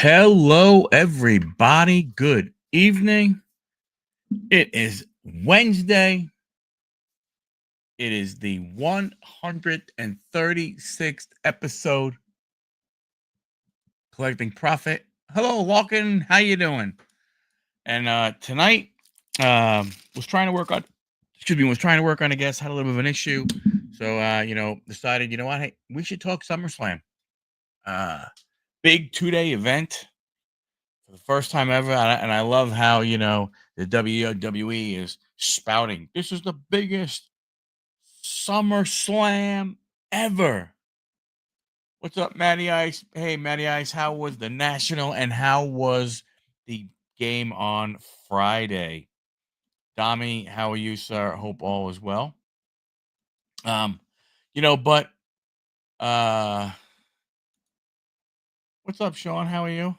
Hello, everybody. Good evening. It is Wednesday. It is the 136th episode, Collecting Profit. Hello, Lockin. How you doing? And tonight, was trying to work on. Was trying to work on. I guess had a little bit of an issue, so decided. You know what? Hey, we should talk SummerSlam. Big 2-day event. For the first time ever, and I love how the WWE is spouting. This is the biggest SummerSlam ever. What's up, Matty Ice? Hey, Matty Ice, how was the National and how was the game on Friday? Dami, how are you, sir? Hope all is well. But what's up, Sean? How are you?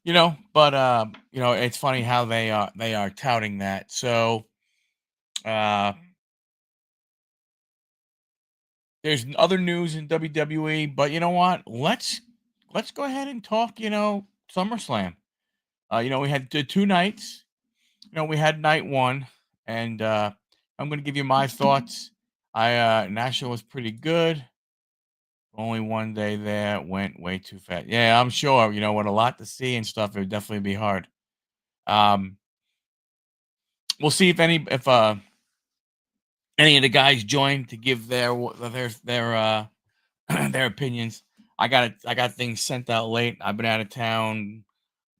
It's funny how they are touting that. So there's other news in WWE, but you know what? Let's go ahead and talk, SummerSlam. We had two nights. We had night one, and I'm gonna give you my thoughts. National was pretty good. Only one day there went way too fast. Yeah, I'm sure. What a lot to see and stuff. It would definitely be hard. We'll see if any of the guys join to give their their opinions. I got things sent out late. I've been out of town.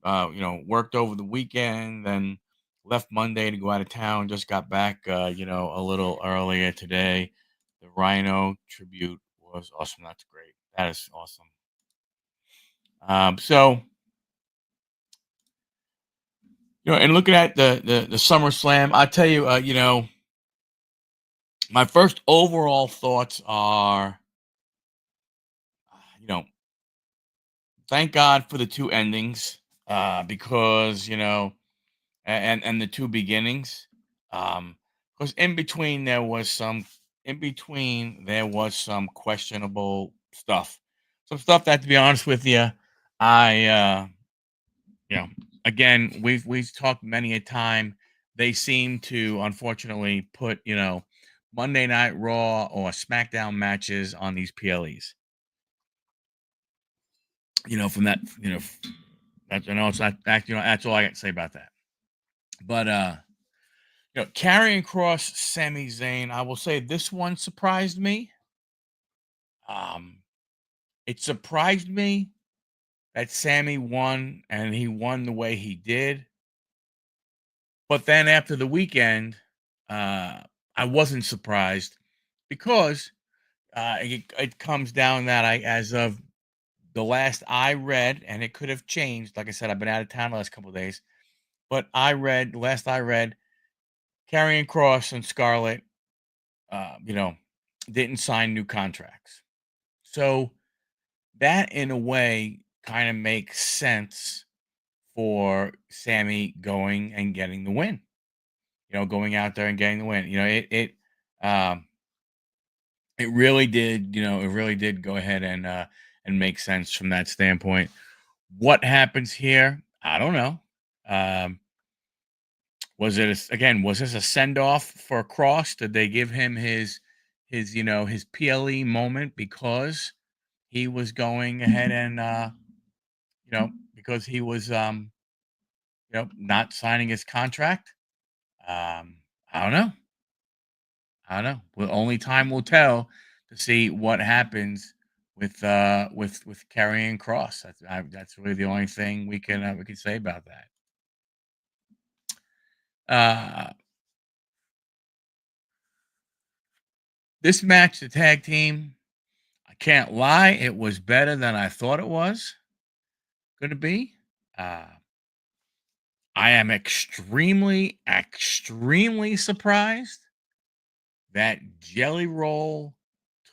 Worked over the weekend, then left Monday to go out of town. Just got back, a little earlier today. The Rhino tribute was awesome. That's great. That is awesome. And looking at the SummerSlam, I tell you, my first overall thoughts are, thank God for the two endings, because and the two beginnings, because in between there was some questionable stuff, some stuff that, to be honest with you, I again, we've talked many a time. They seem to, unfortunately, put Monday Night Raw or SmackDown matches on these PLEs. From that, that's, I know it's not that, that's all I got to say about that. But Karrion Kross, Sami Zayn, I will say this one surprised me. It surprised me that Sami won, and he won the way he did. But then after the weekend, I wasn't surprised, because it comes down that as of the last I read, and it could have changed. Like I said, I've been out of town the last couple of days, but last I read, Karrion Kross and Scarlett, didn't sign new contracts. So that, in a way, kind of makes sense for Sami going and getting the win. Going out there and getting the win. It really did. It really did go ahead and make sense from that standpoint. What happens here? I don't know. Was this a send off for Cross? Did they give him his PLE moment because he was going ahead and because he was not signing his contract? I don't know. Well, only time will tell to see what happens with Karrion Kross. That's really the only thing we can say about that. This match, the tag team, I can't lie, it was better than I thought it was going to be. I am extremely, extremely surprised that Jelly Roll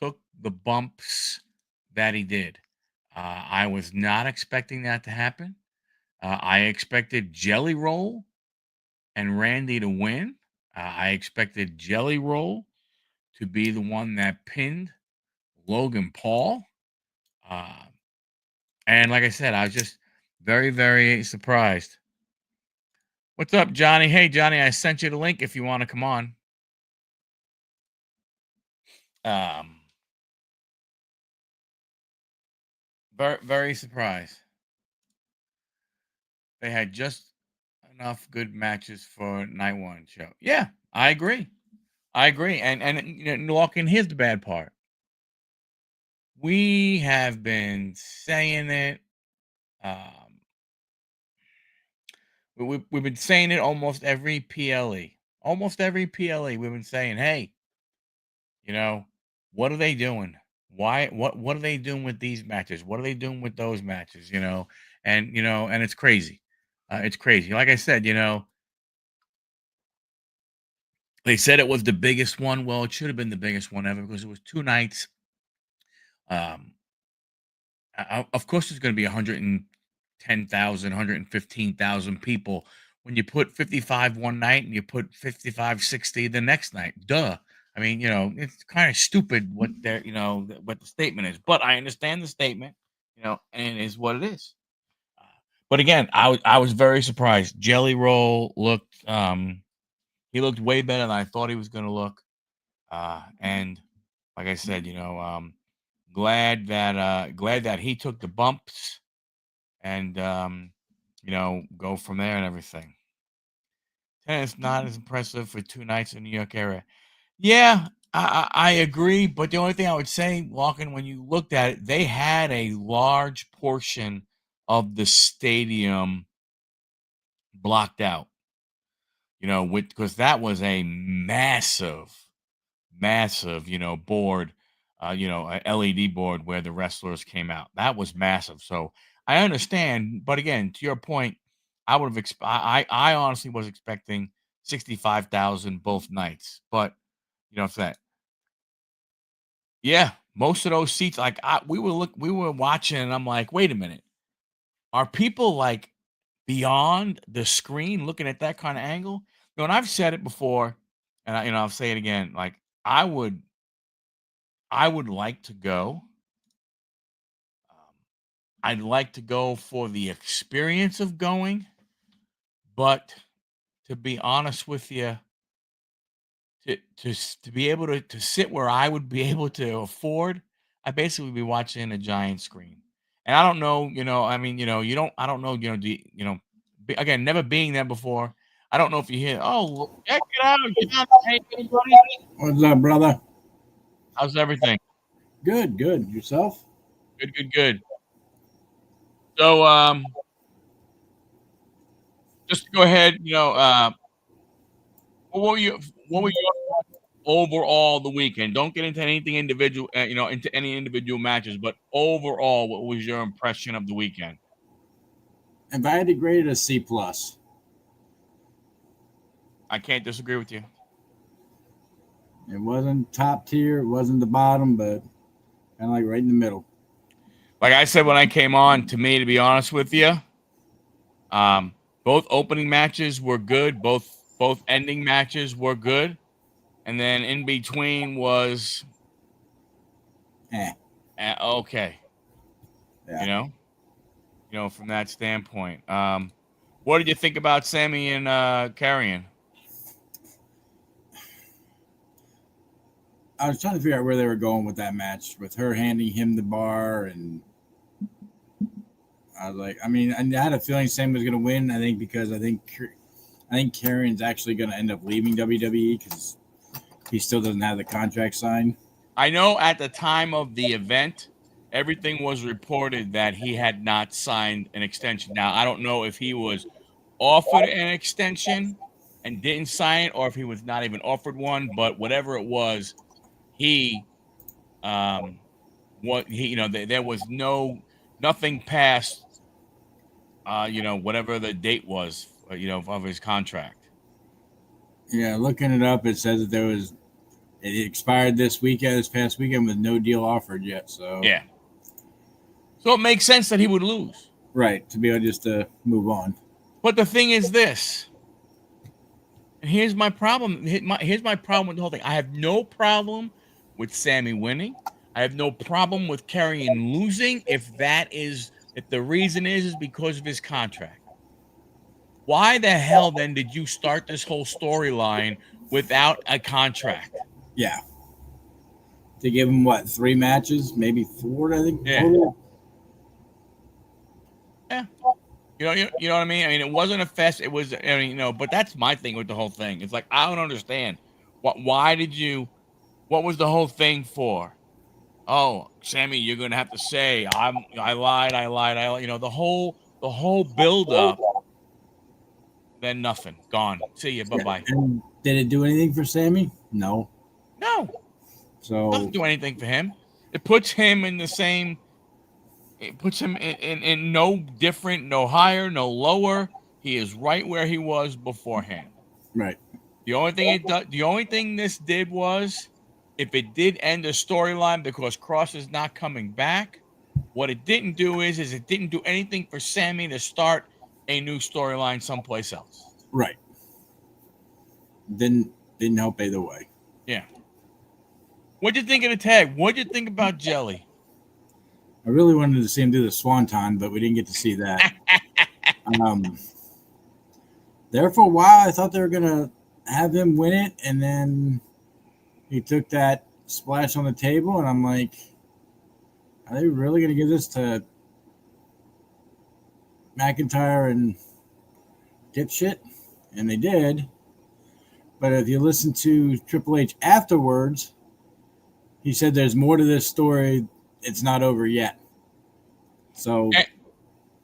took the bumps that he did. I was not expecting that to happen. I expected Jelly Roll and Randy to win. I expected Jelly Roll to be the one that pinned Logan Paul. And like I said, I was just very, very surprised. What's up, Johnny? Hey, Johnny, I sent you the link if you want to come on. Um, very, very surprised. They had just enough good matches for night one show. Yeah, I agree. I agree. And you know, Larkin, here's the bad part. We have been saying it. Um, we've been saying it almost every PLE. Almost every PLE, we've been saying, hey, you know, what are they doing? Why? What are they doing with these matches? What are they doing with those matches? And it's crazy. It's crazy. Like I said, they said it was the biggest one. Well, it should have been the biggest one ever because it was 2 nights. Um, of course, there's going to be 110,000, 115,000 people when you put 55 one night and you put 55, 60 the next night. Duh. I mean, it's kind of stupid what the statement is, but I understand the statement, and it is what it is. But again, I was very surprised. Jelly Roll he looked way better than I thought he was going to look. And like I said, glad that he took the bumps and go from there and everything. Tennis not as impressive for 2 nights in New York area. Yeah, I agree, but the only thing I would say, Walken, when you looked at it, they had a large portion of the stadium blocked out. Because that was a massive, board, a LED board where the wrestlers came out. That was massive. So I understand, but again, to your point, I would have I honestly was expecting 65,000 both nights, but for that, yeah, most of those seats, like we were watching, and I'm like, wait a minute, are people like beyond the screen looking at that kind of angle? And I've said it before, and I'll say it again. Like I would like to go. Um, I'd like to go for the experience of going, but to be honest with you, to be able to sit where I would be able to afford, I basically be watching a giant screen. And I don't know, I mean, you don't, I don't know, again, never being there before. I don't know if you hear, oh, check it out, John. Hey, everybody. What's up, brother? How's everything? Good, good. Yourself? Good, good, good. So, just to go ahead, what were your overall the weekend? Don't get into anything individual, into any individual matches, but overall, what was your impression of the weekend? If I had to grade it a C plus, I can't disagree with you. it wasn't top tier, it wasn't the bottom, but kind of like right in the middle. Like I said when I came on, to me, to be honest with you, um, both opening matches were good. Both ending matches were good, and then in between was Eh, okay. You yeah. know, from that standpoint. What did you think about Sammy and Carrion? I was trying to figure out where they were going with that match, with her handing him the bar, and I was like, I mean, I had a feeling Sam was going to win. I think because I think Karrion's actually going to end up leaving WWE because he still doesn't have the contract signed. I know at the time of the event, everything was reported that he had not signed an extension. Now, I don't know if he was offered an extension and didn't sign it, or if he was not even offered one. But whatever it was, he, what he, there was nothing past, whatever the date was, of his contract. Yeah, looking it up, it says that it expired this past weekend with no deal offered yet. So Yeah. So it makes sense that he would lose. right to be able just to move on. But the thing is this, and here's my problem. Here's my problem with the whole thing. I have no problem with Sammy winning. I have no problem with Karrion losing if that is If the reason is because of his contract, why the hell then did you start this whole storyline without a contract? Yeah. They give him what, 3 matches, maybe 4, I think. Yeah. Total? Yeah. You know what I mean? I mean, it wasn't a fest. It was, I mean, but that's my thing with the whole thing. It's like, I don't understand. Why did you, what was the whole thing for? Oh, Sammy, you're going to have to say, I lied. The whole build up, then nothing, gone. See you. Yeah. Bye-bye. And did it do anything for Sammy? No. No, So doesn't do anything for him. It puts him in the same, it puts him in no different, no higher, no lower. He is right where he was beforehand. right. The only thing this did was, if it did end a storyline because Cross is not coming back, what it didn't do is it didn't do anything for Sammy to start a new storyline someplace else. Right. Didn't help either way. Yeah. What'd you think of the tag? What'd you think about Jelly? I really wanted to see him do the Swanton, but we didn't get to see that. There for a while, I thought they were gonna have him win it, and then he took that splash on the table, and I'm like, are they really gonna give this to McIntyre and Dipshit? And they did. But if you listen to Triple H afterwards, he said there's more to this story. It's not over yet. So,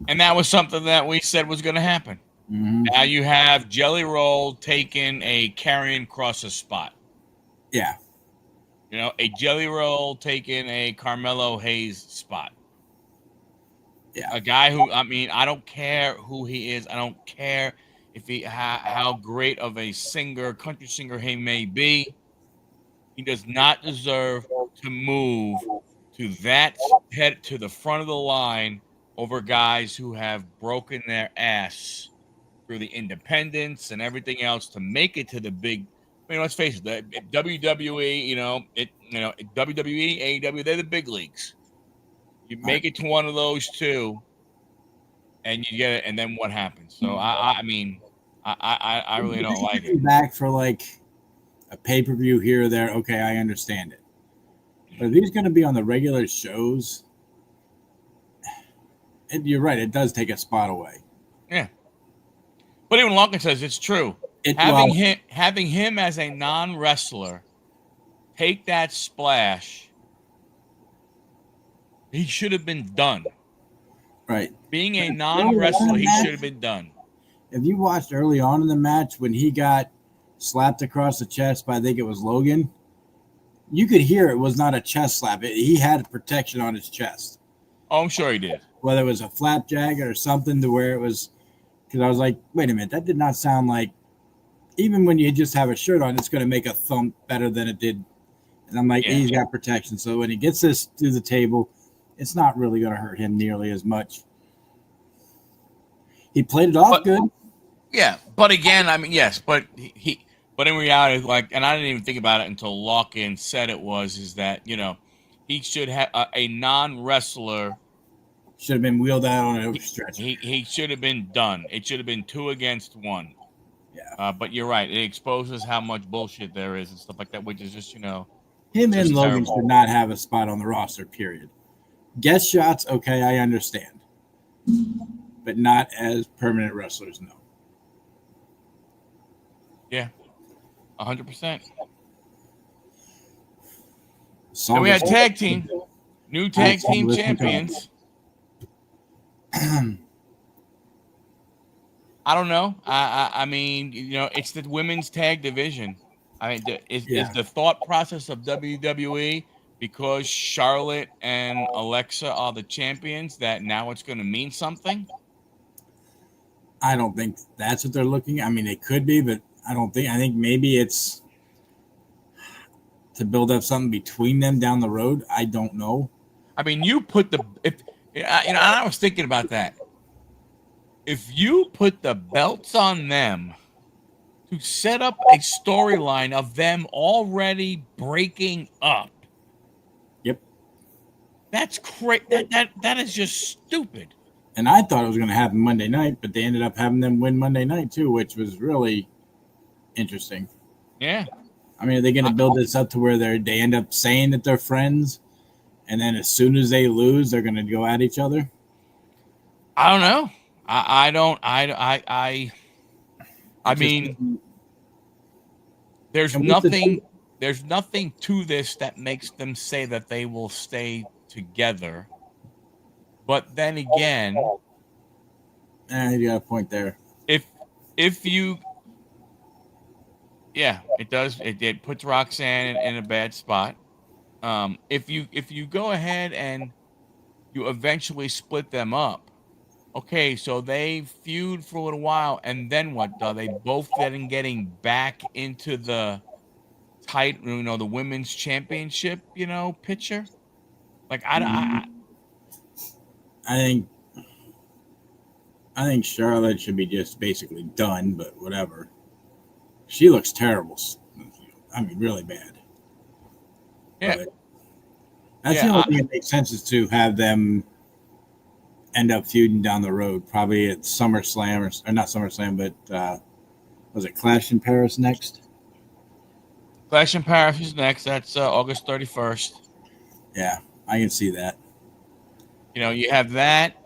and that was something that we said was going to happen. mm-hmm. Now you have Jelly Roll taking a Karrion Kross's spot. Yeah. A Jelly Roll taking a Carmelo Hayes spot. Yeah. A guy who, I mean, I don't care who he is. I don't care if he how great of a singer, country singer he may be. He does not deserve to move to that head to the front of the line over guys who have broken their ass through the independents and everything else to make it to the big. I mean, let's face it, the WWE, WWE, AEW, they're the big leagues. You make it to one of those two, and you get it, and then what happens? So I mean, I really don't like it. Back for like a pay-per-view here or there, okay, I understand it. But if he's going to be on the regular shows, you're right, it does take a spot away. Yeah. But even Larkin says it's true. Having him as a non-wrestler take that splash, he should have been done. Right. Being a non-wrestler, he should have been done. If you watched early on in the match when he got slapped across the chest by, I think it was Logan, you could hear it was not a chest slap. He had protection on his chest. Oh, I'm sure he did. Whether it was a flapjack or something to where it was, because I was like, wait a minute, that did not sound like, even when you just have a shirt on, it's going to make a thump better than it did. And I'm like, he's got protection. So when he gets this through the table, it's not really going to hurt him nearly as much. He played it off good. Yeah, but again, I mean, yes, but but in reality, like, and I didn't even think about it until Larkin said is that, he should have a non-wrestler. Should have been wheeled out on a stretcher. He should have been done. It should have been 2 against 1. Yeah. But you're right. It exposes how much bullshit there is and stuff like that, which is just, him and Logan should not have a spot on the roster, period. Guest shots, okay, I understand. But not as permanent wrestlers, no. Yeah. 100%. So we had tag team. New tag team champions. I don't know. I mean, it's the women's tag division. I mean, is the thought process of WWE, because Charlotte and Alexa are the champions, that now it's going to mean something? I don't think that's what they're looking at. I mean, it could be, but I think maybe it's to build up something between them down the road. I don't know. I mean, I was thinking about that. If you put the belts on them to set up a storyline of them already breaking up, yep, that's crazy. That is just stupid. And I thought it was going to happen Monday night, but they ended up having them win Monday night too, which was really interesting. Yeah. I mean, are they going to build this up to where they end up saying that they're friends, and then as soon as they lose, they're going to go at each other? I don't know. I don't. I mean, there's nothing. There's nothing to this that makes them say that they will stay together. But then again, you got a point there. If you, yeah, it does. It puts Roxanne in a bad spot. If you go ahead and you eventually split them up, okay, so they feud for a little while, and then what? Are they both then getting back into the the women's championship, picture? Like I think Charlotte should be just basically done, but whatever. She looks terrible. I mean, really bad. yeah, But that's the only thing that makes sense is to have them end up feuding down the road, probably at SummerSlam or not SummerSlam, but was it Clash in Paris next? Clash in Paris is next. That's August 31st. Yeah, I can see that. You have that.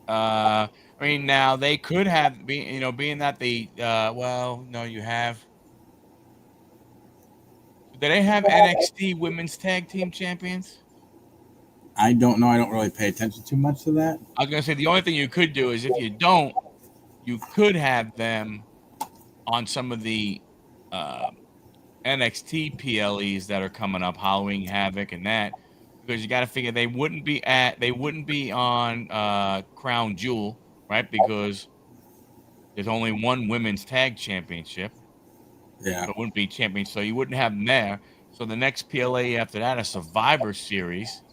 I mean, now they could have being that well, no, you have. Do they have NXT Women's Tag Team Champions? I don't know. I don't really pay attention too much to that. I was gonna say the only thing you could do is if you don't, you could have them on some of the NXT PLEs that are coming up, Halloween Havoc and that, because you got to figure they wouldn't be on Crown Jewel, right? Because there's only one women's tag championship. Yeah. So it wouldn't be champion. So you wouldn't have them there. So the next PLA after that, a Survivor Series.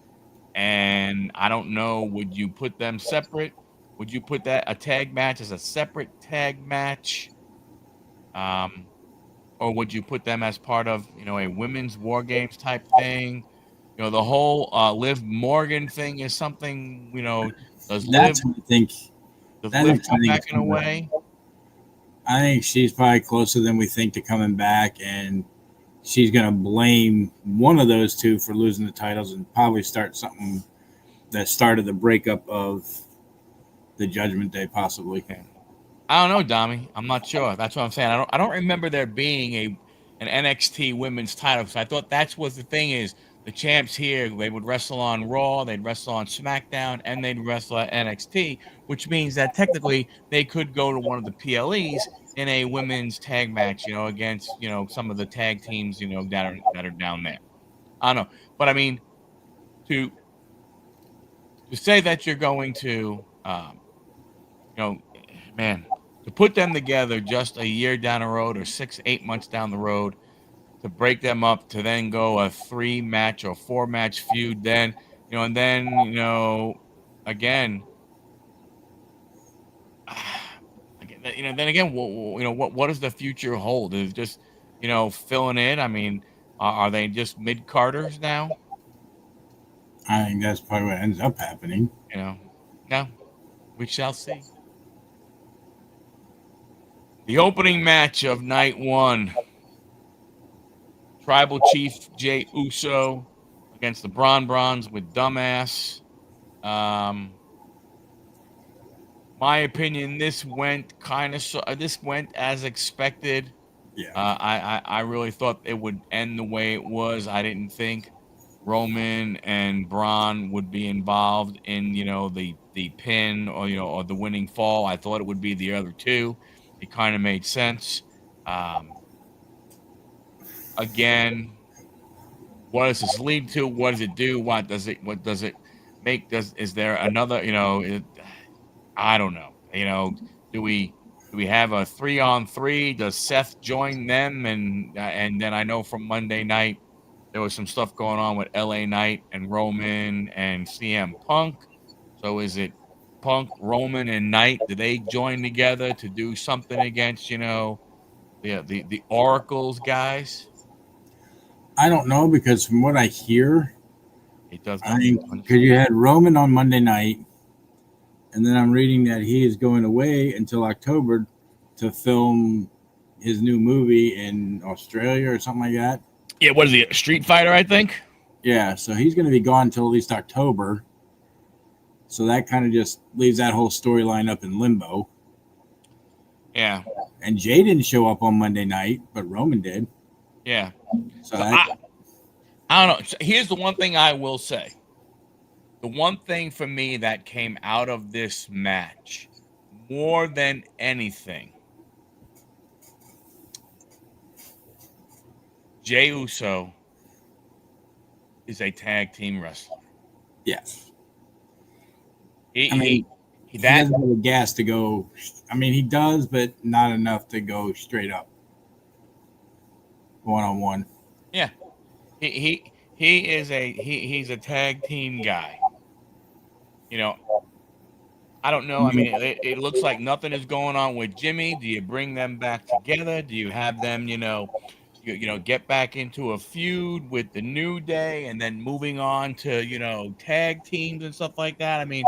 And I don't know, would you put them separate? Would you put a tag match as a separate tag match? Or would you put them as part of, a women's war games type thing? The whole Liv Morgan thing is something, does Liv come back in a way? I think she's probably closer than we think to coming back, and she's going to blame one of those two for losing the titles and probably start something that started the breakup of the Judgment Day, possibly. Yeah. I don't know, Dami. I'm not sure. That's what I'm saying. I don't remember there being an NXT women's title. So I thought that's what the thing is. The champs here, they would wrestle on Raw, they'd wrestle on SmackDown, and they'd wrestle at NXT, which means that technically they could go to one of the PLEs in a women's tag match, against, some of the tag teams, that are down there. I don't know. But I mean, to say that you're going to man, to put them together just a year down the road or 6-8 months down the road, to break them up, to then go a 3-match or 4-match feud, then and then again, then again, what does the future hold? Is just filling in? I mean, are they just mid Carters now? I think that's probably what ends up happening. No, we shall see. The opening match of night 1. Tribal Chief Jey Uso against the Bron with Dumbass. My opinion, this went as expected. Yeah. I really thought it would end the way it was. I didn't think Roman and Braun would be involved in the pin or the winning fall. I thought it would be the other two. It kind of made sense. Again, what does this lead to? What does it do? What does it make? Is there another? I don't know. Do we have a 3-on-3? Does Seth join them? And then I know from Monday night there was some stuff going on with LA Knight and Roman and CM Punk. So is it Punk, Roman, and Knight? Do they join together to do something against the Oracles guys? I don't know, because from what I hear, It does. because you had Roman on Monday night, And then I'm reading that he is going away until October to film his new movie in Australia or something like that. Yeah, what is he? A Street Fighter, I think. Yeah, so he's going to be gone until at least October. So that kind of just leaves that whole storyline up in limbo. Yeah. And Jay didn't show up on Monday night, but Roman did. Yeah. So I don't know. So here's the one thing I will say. The one thing for me that came out of this match more than anything, Jey Uso is a tag team wrestler. Yes. He doesn't have the gas to go. I mean, he does, but not enough to go straight up 1-on-1. Yeah. He's a tag team guy. You know, I don't know. I mean, it looks like nothing is going on with Jimmy. Do you bring them back together? Do you have them, get back into a feud with the New Day and then moving on to, tag teams and stuff like that? I mean,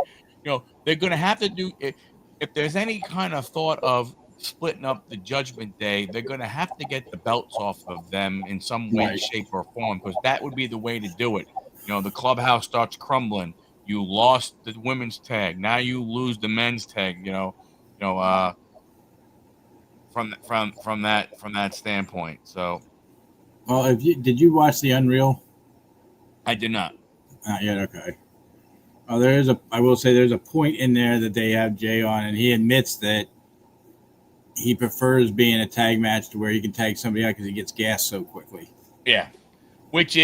they're going to have to do it. If there's any kind of thought of splitting up the Judgment Day, they're going to have to get the belts off of them in some way, shape, or form, because that would be the way to do it. The clubhouse starts crumbling. You lost the women's tag. Now you lose the men's tag. From that standpoint. So, well, did you watch the Unreal? I did not. Not yet. Okay. Well, I will say there's a point in there that they have Jay on, and he admits that he prefers being a tag match to where he can tag somebody out because he gets gas so quickly. Yeah, which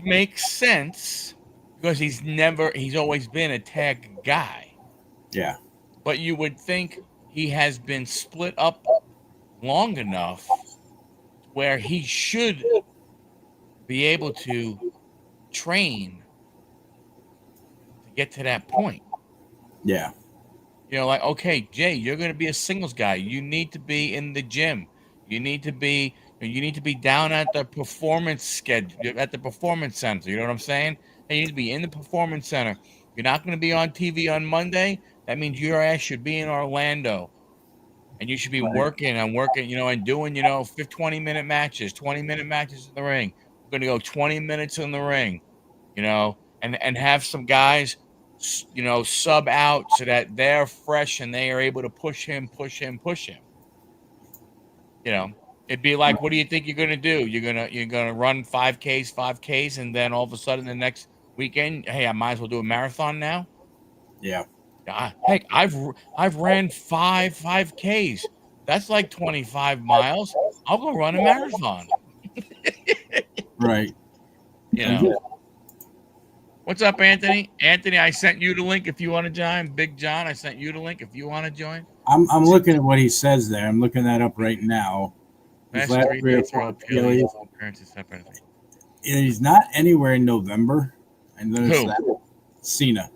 makes sense because he's always been a tag guy. Yeah. But you would think he has been split up long enough where he should be able to train to get to that point. Yeah. Like, okay, Jay, you're going to be a singles guy. You need to be in the gym. You need to be down at the performance schedule, at the performance center. You know what I'm saying? And you need to be in the performance center. You're not going to be on TV on Monday. That means your ass should be in Orlando. And you should be working, and doing, 20-minute matches, 20-minute matches in the ring. We're going to go 20 minutes in the ring, and have some guys, sub out so that they're fresh and they are able to push him. It'd be like, what do you think you're going to do? You're going to run 5Ks, and then all of a sudden the next weekend, hey, I might as well do a marathon now. Yeah. Heck, I've ran 5Ks. That's like 25 miles. I'll go run a marathon. Right. What's up, Anthony? Anthony, I sent you the link if you want to join. Big John, I sent you the link if you want to join. I'm looking at what he says there. I'm looking that up right now. He's not anywhere in November. I noticed that. Cena.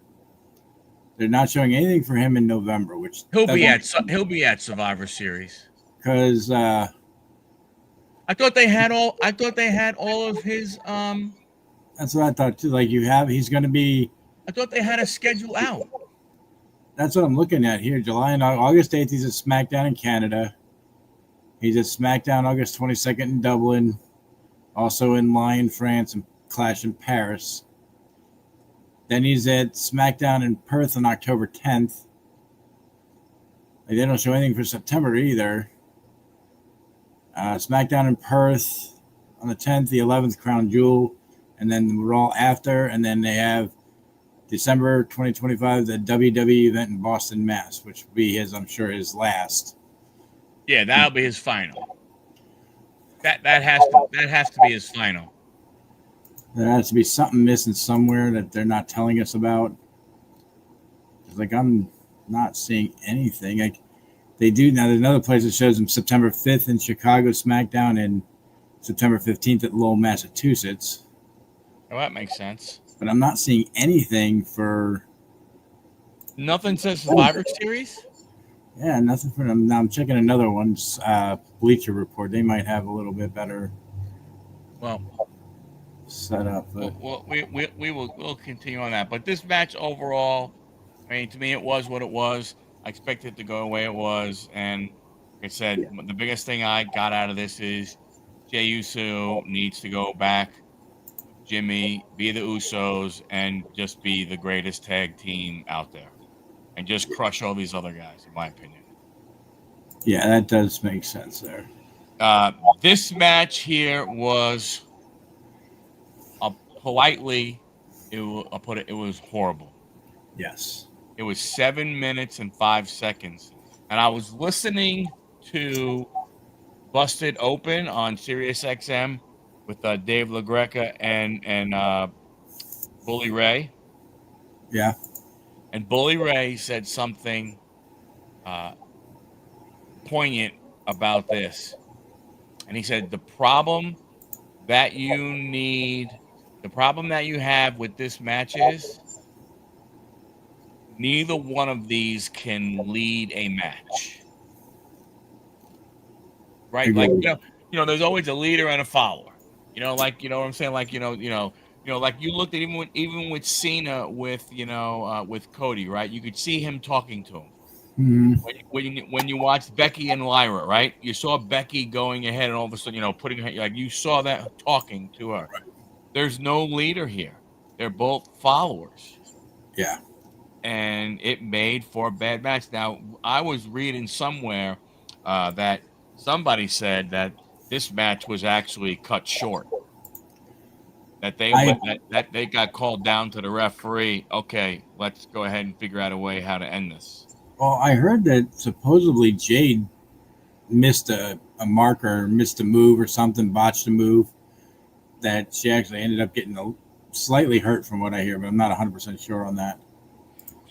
They're not showing anything for him in November, which he'll be at Survivor Series. Because I thought they had all of his That's what I thought too. Like he's going to be. I thought they had a schedule out. That's what I'm looking at here. July and August 8th, he's at SmackDown in Canada. He's at SmackDown August 22nd in Dublin. Also in Lyon, France, and Clash in Paris. Then he's at SmackDown in Perth on October 10th. Like, they don't show anything for September either. SmackDown in Perth on the 10th, the 11th, Crown Jewel. And then Raw after. And then they have December 2025, the WWE event in Boston, Mass, which will be I'm sure, his last. Yeah, that'll be his final. That has to be his final. There has to be something missing somewhere that they're not telling us about. Like, I'm not seeing anything. Like, they do now. There's another place that shows them September 5th in Chicago SmackDown and September 15th at Lowell, Massachusetts. Oh, that makes sense. But I'm not seeing anything for. Nothing says Survivor Series? Yeah, nothing for them. Now I'm checking another one's Bleacher Report. They might have a little bit better. Set up. But we'll continue on that. But this match overall, I mean, to me, it was what it was. I expected it to go away. It was, and like I said, Yeah. the biggest thing I got out of this is Jey Uso needs to go back with Jimmy, be the Usos, and just be the greatest tag team out there, and just crush all these other guys, in my opinion. Yeah, that does make sense there. This match here was, politely, I'll put it, it was horrible. Yes. It was 7 minutes and 5 seconds. And I was listening to Busted Open on Sirius XM with Dave LaGreca and Bully Ray. Yeah. And Bully Ray said something uh, poignant about this. And he said, the problem that you have with this match is neither one of these can lead a match. Right? Like, Agreed. there's always a leader and a follower. Like, what I'm saying? Like, like you looked at even with Cena with Cody, right? You could see him talking to him. Mm-hmm. When you watched Becky and Lyra, right? You saw Becky going ahead and all of a sudden, putting her, like, you saw that talking to her. There's no leader here. They're both followers. Yeah. And it made for a bad match. Now, I was reading somewhere that somebody said that this match was actually cut short. That they got called down to the referee. Okay, let's go ahead and figure out a way how to end this. Well, I heard that supposedly Jade missed a marker, missed a move or something, botched a move, that she actually ended up getting slightly hurt from what I hear, but I'm not 100% sure on that.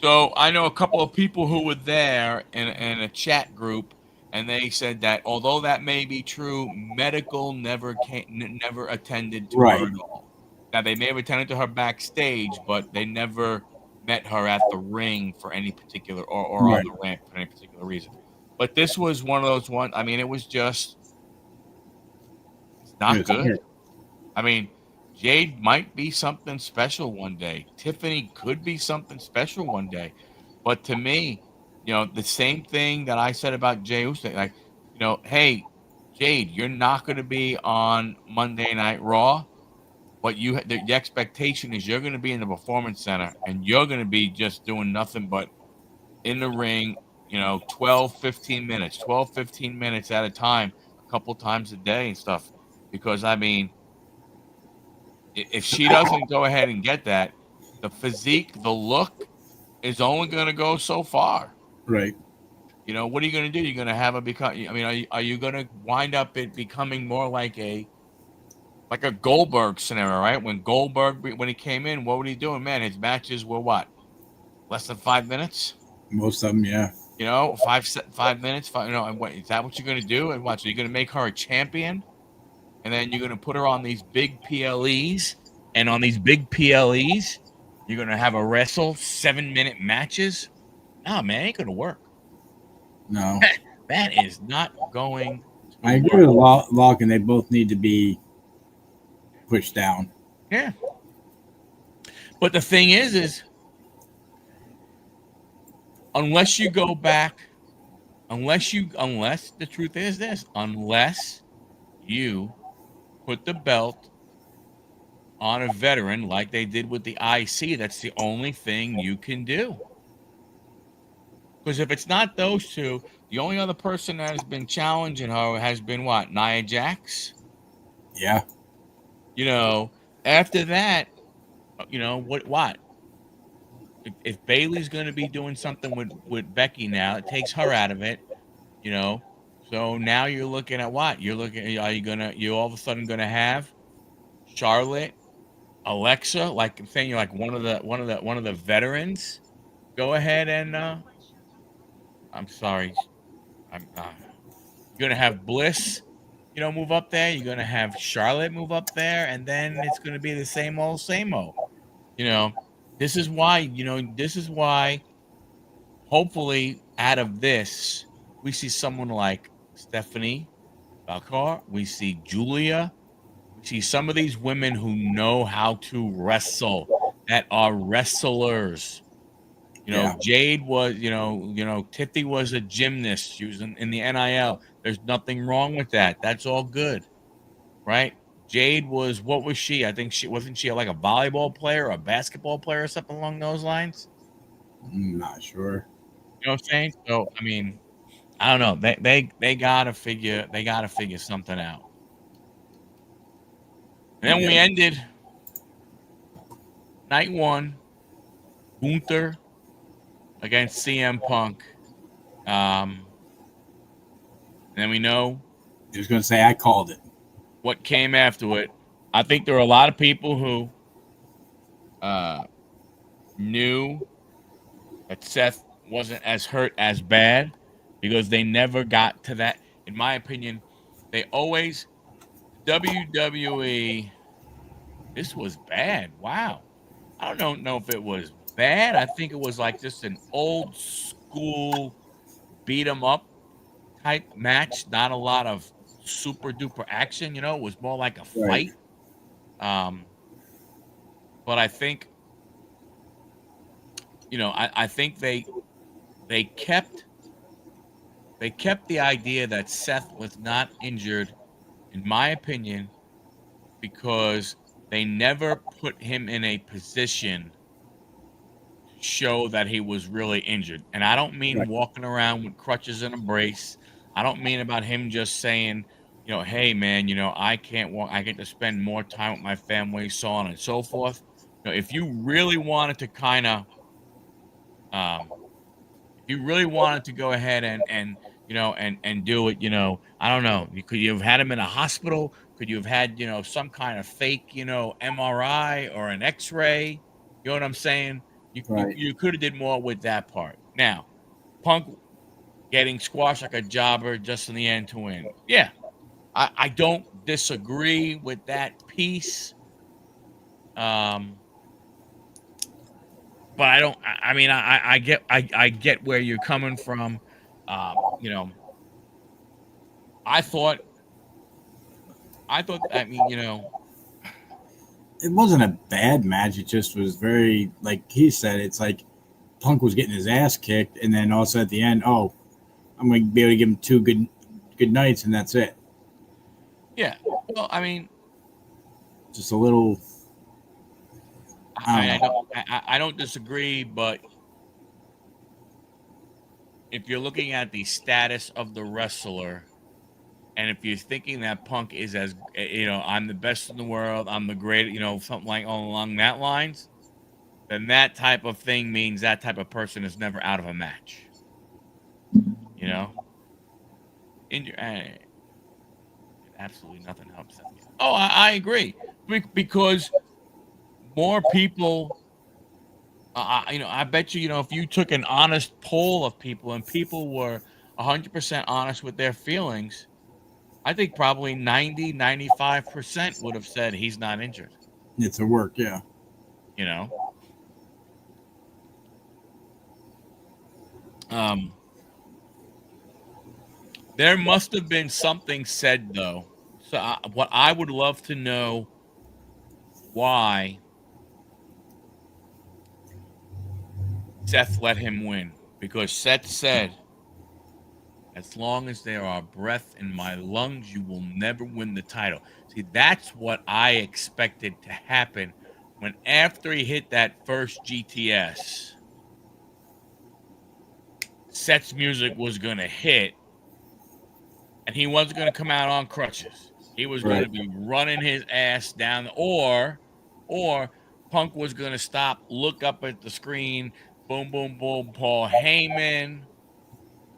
So I know a couple of people who were there in a chat group, and they said that although that may be true, medical never attended to her at all. Now, they may have attended to her backstage, but they never met her at the ring for any particular or on the ramp for any particular reason. But this was one of those ones. I mean, it was just, it's not good. Weird. I mean, Jade might be something special one day. Tiffany could be something special one day. But to me, the same thing that I said about Jey Uso, like, hey, Jade, you're not going to be on Monday Night Raw. But the expectation is you're going to be in the Performance Center and you're going to be just doing nothing but in the ring, 12, 15 minutes at a time, a couple times a day and stuff. Because, I mean, if she doesn't go ahead and get that, the physique, the look is only going to go so far. Right. What are you going to do? You're going to have it become, I mean, are you going to wind up it becoming more like a Goldberg scenario, right? When Goldberg, when he came in, what were he doing? Man, his matches were what? Less than 5 minutes? Most of them, yeah. 5 minutes. And what is that? What you're going to do? And what? So you're going to make her a champion, and then you're going to put her on these big PLEs, and on these big PLEs, you're going to have her wrestle 7-minute matches. No, man, ain't going to work. No, that is not going. I agree with Locke, and they both need to be pushed down. Yeah. But the thing is unless you go back, unless the truth is this, unless you put the belt on a veteran like they did with the IC, that's the only thing you can do. Because if it's not those two, the only other person that has been challenging her has been what? Nia Jax? Yeah. After that, what? If Bailey's going to be doing something with Becky now, it takes her out of it, So now you're looking at what? You're all of a sudden going to have Charlotte, Alexa, like I'm saying, you're like one of the veterans. Go ahead and I'm sorry, you're going to have Bliss, move up there. You're going to have Charlotte move up there, and then it's going to be the same old, same old. This is why, hopefully, out of this, we see someone like Stephanie Balcar, we see Julia, we see some of these women who know how to wrestle, that are wrestlers. Jade was, Tiffy was a gymnast. She was in the NIL. There's nothing wrong with that. That's all good, right? Jade was, what was she? I think she like a volleyball player or a basketball player or something along those lines. I'm not sure. You know what I'm saying? So I mean, I don't know. They gotta figure something out. And then we ended night one, Gunther against CM Punk. And then we know I was going to say I called it. What came after it. I think there were a lot of people who knew that Seth wasn't as hurt as bad because they never got to that. In my opinion, they always WWE. This was bad. Wow. I don't know if it was bad. I think it was like just an old school beat 'em up type match. Not a lot of super duper action. It was more like a Right. fight. But I think, I think they kept the idea that Seth was not injured, in my opinion, because they never put him in a position to show that he was really injured. And I don't mean Right. walking around with crutches and a brace. I don't mean about him just saying, hey man, I can't walk, I get to spend more time with my family, so on and so forth. If you really wanted to kind of if you really wanted to go ahead and do it, I don't know. Could you have had him in a hospital? Could you have had, some kind of fake, MRI or an X-ray? You know what I'm saying? Right. You could have did more with that part. Now, Punk getting squashed like a jobber just in the end to win. Yeah, I don't disagree with that piece. But I don't. I mean, I get where you're coming from. You know, I thought, I mean, It wasn't a bad match. It just was very, like he said, it's like Punk was getting his ass kicked, and then also at the end, oh, I'm going to be able to give him two good nights, and that's it. Yeah. Well, I mean, just a little. I don't disagree, but if you're looking at the status of the wrestler, and if you're thinking that Punk is as I'm the best in the world, I'm the great, something like along that lines, then that type of thing means that type of person is never out of a match. Absolutely nothing helps them. Oh, I agree, because more people. I bet you, if you took an honest poll of people and people were 100% honest with their feelings, I think probably 95% would have said he's not injured. It's a work, yeah. There must have been something said though. So what I would love to know, why Seth let him win, because Seth said, as long as there are breath in my lungs, you will never win the title. See, that's what I expected to happen when, after he hit that first GTS, Seth's music was going to hit, and he wasn't going to come out on crutches. He was going to be running his ass down, or Punk was going to stop, look up at the screen, boom, boom, boom. Paul Heyman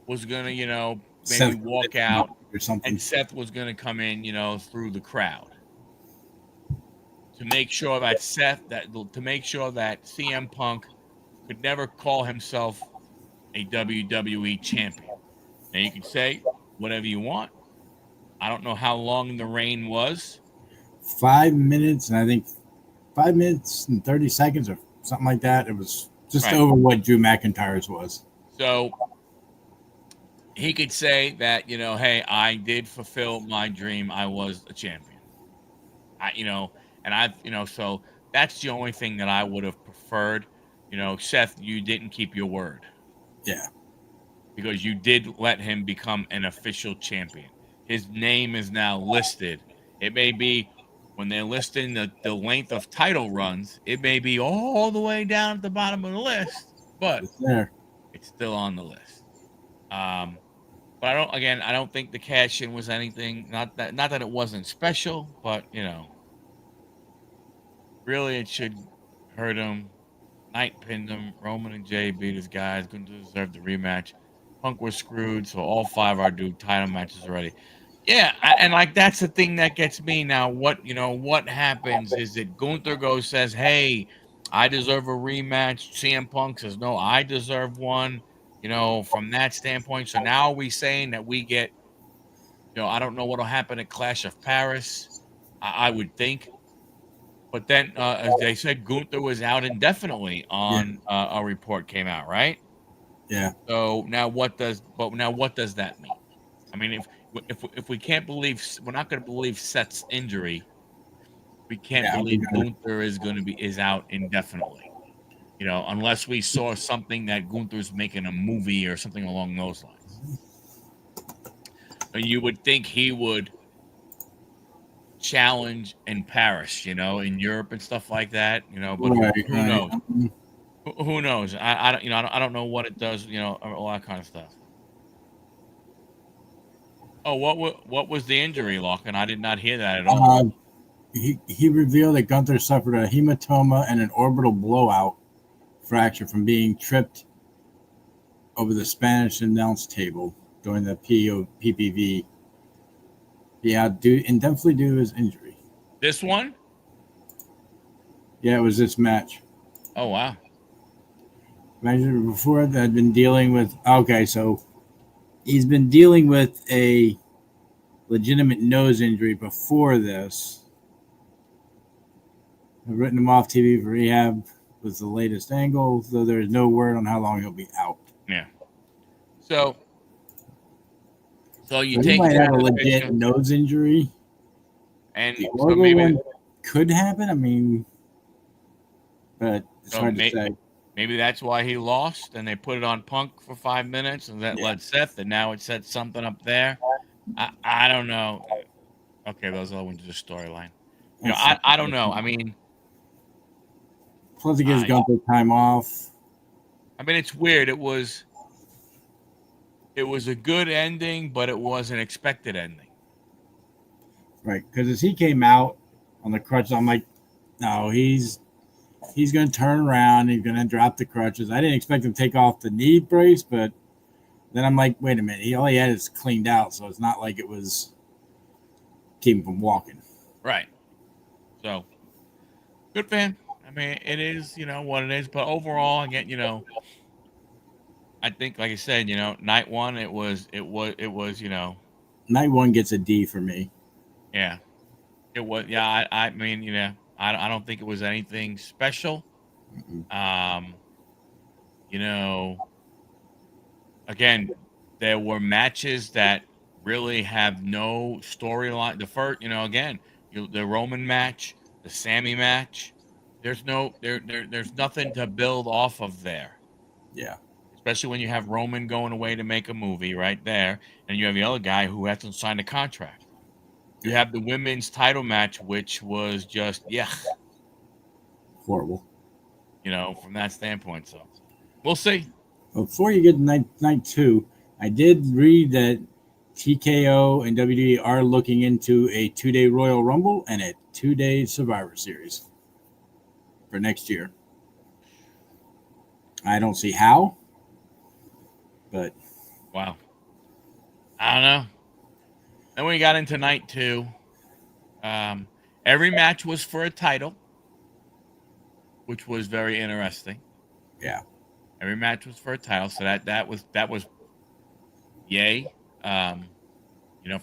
was going to, maybe walk out, or something, and Seth was going to come in, through the crowd to make sure that CM Punk could never call himself a WWE champion. Now you can say whatever you want. I don't know how long the reign was. 5 minutes, and I think 5 minutes and 30 seconds or something like that. It was just over what Drew McIntyre's was. So he could say that, hey, I did fulfill my dream. I was a champion. So that's the only thing that I would have preferred. Seth, you didn't keep your word. Yeah. Because you did let him become an official champion. His name is now listed. It may be when they're listing the length of title runs, it may be all the way down at the bottom of the list, but It's there. it's still on the list. But I don't think the cash in was anything. Not that it wasn't special, but really it should hurt him. Knight pinned him. Roman and Jay beat his guys. Couldn't deserve the rematch. Punk was screwed, so all 5 are due title matches already. Yeah, and like that's the thing that gets me now. What happens is that Gunther says, "Hey, I deserve a rematch." CM Punk says, "No, I deserve one." From that standpoint. So now are we saying that we get, I don't know what'll happen at Clash of Paris. I would think. But then, as they said, Gunther was out indefinitely Yeah. on a report came out, right? Yeah. So now what does that mean? I mean, if we can't believe, we're not going to believe Seth's injury, we can't Yeah. believe Gunther is out indefinitely. Unless we saw something that Gunther's making a movie or something along those lines. And you would think he would challenge in Paris, in Europe and stuff like that, but who knows? Who knows? I don't, I don't know what it does, all that kind of stuff. Oh, what was the injury, Lachlan? I did not hear that at all. He revealed that Gunther suffered a hematoma and an orbital blowout fracture from being tripped over the Spanish announce table during the PPV. Yeah, definitely due to his injury. This one? Yeah, it was this match. Oh, wow. Imagine before that I'd been dealing with. Okay, so he's been dealing with a legitimate nose injury before this. I've written him off TV for rehab was the latest angle, though there's no word on how long he'll be out. Yeah. So you he take might have a the legit picture, nose injury, and the so maybe one could happen. I mean, but it's hard to say. Maybe that's why he lost, and they put it on Punk for 5 minutes, and that led Seth, and now it set something up there. I don't know. Okay, those all went to the storyline. I don't know. I mean, plus it gives Gunther time off. I mean, it's weird. It was a good ending, but it was an expected ending. Right, because as he came out on the crutches, I'm like, no, he's going to turn around. He's going to drop the crutches. I didn't expect him to take off the knee brace, but then I'm like, wait a minute. All he had is cleaned out, so it's not like it was keeping him from walking. Right. So, good for him. I mean, it is, what it is. But overall, again, I think, like I said, night one, it was, Night one gets a D for me. Yeah. It was, yeah. I mean, I don't think it was anything special. Mm-hmm. Again, there were matches that really have no storyline. The first, again, the Roman match, the Sammy match, there's nothing to build off of there. Yeah. Especially when you have Roman going away to make a movie right there, and you have the other guy who hasn't signed a contract. You have the women's title match, which was just horrible. From that standpoint. So we'll see. Before you get to night two, I did read that TKO and WWE are looking into a 2-day Royal Rumble and a 2-day Survivor Series for next year. I don't see how, but wow. I don't know. Then we got into night two. Every match was for a title, which was very interesting. Yeah. Every match was for a title, so that was yay. From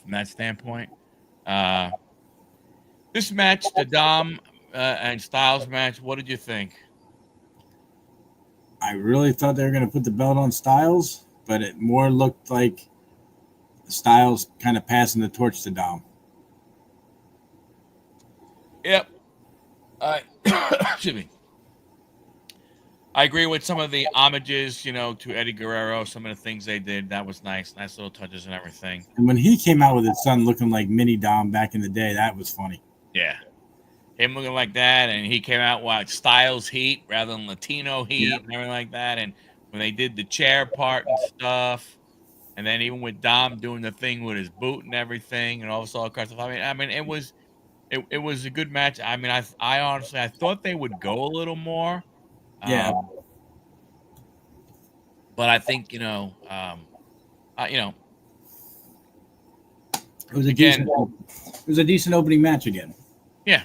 that standpoint. This match, the Dom and Styles match, what did you think? I really thought they were going to put the belt on Styles, but it more looked like Styles kind of passing the torch to Dom. Yep. Excuse me. I agree with some of the homages, to Eddie Guerrero. Some of the things they did, that was nice little touches and everything. And when he came out with his son looking like Mini Dom back in the day, that was funny. Yeah, him looking like that, and he came out with Styles Heat rather than Latino Heat and everything like that. And when they did the chair part and stuff, and then even with Dom doing the thing with his boot and everything, and all this all kinds of stuff. I mean, it was a good match. I mean, I honestly I thought they would go a little more, Yeah, but I think it was a again, decent opening match again. yeah,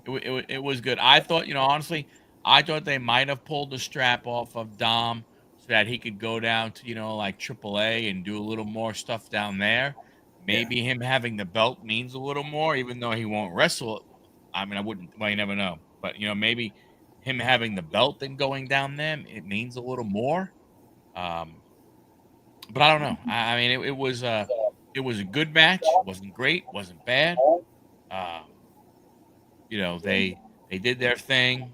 it was good. I thought, honestly, I thought they might have pulled the strap off of Dom so that he could go down to, like AAA and do a little more stuff down there. Yeah. Maybe him having the belt means a little more, even though he won't wrestle. I mean, I wouldn't. Well, you never know. But maybe him having the belt and going down them, it means a little more. But I don't know. I mean, it was a good match. Wasn't great. Wasn't bad. Um, they did their thing.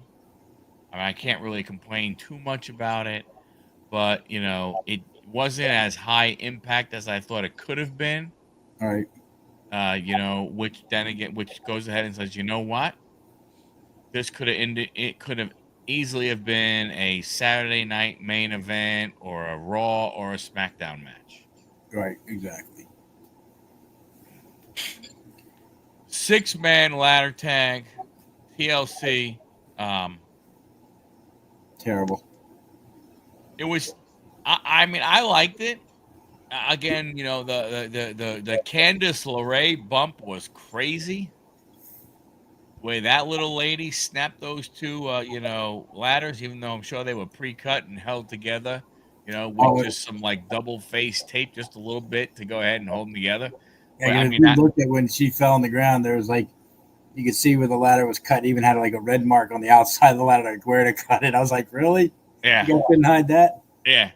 I mean, I can't really complain too much about it, but it wasn't as high impact as I thought it could have been. All right. Which then again, which goes ahead and says, you know what? This could have ended. It could have easily have been a Saturday night main event or a Raw or a SmackDown match. Right. Exactly. 6-man ladder tag, TLC. Terrible. It was. I mean, I liked it. Again, the Candice LeRae bump was crazy. The way that little lady snapped those two, ladders, even though I'm sure they were pre-cut and held together, with just some like double face tape, just a little bit to go ahead and hold them together. But I if mean, you looked at when she fell on the ground, there was like you could see where the ladder was cut. Even had like a red mark on the outside of the ladder, like where to cut it. I was like, really? Yeah, you guys couldn't hide that. Yeah.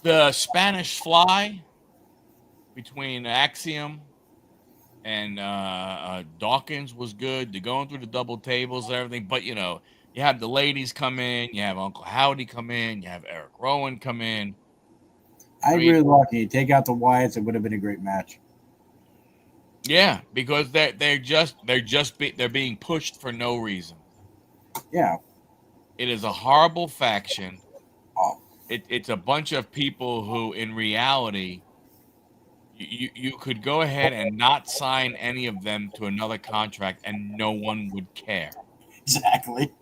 The Spanish Fly between Axiom and Dawkins was good. They're going through the double tables and everything, but you have the ladies come in, you have Uncle Howdy come in, you have Eric Rowan come in. I agree with Rocky. Take out the Wyatts, it would have been a great match. Yeah, because they're being pushed for no reason. Yeah. It is a horrible faction. Oh. It's a bunch of people who, in reality, you could go ahead and not sign any of them to another contract, and no one would care. Exactly.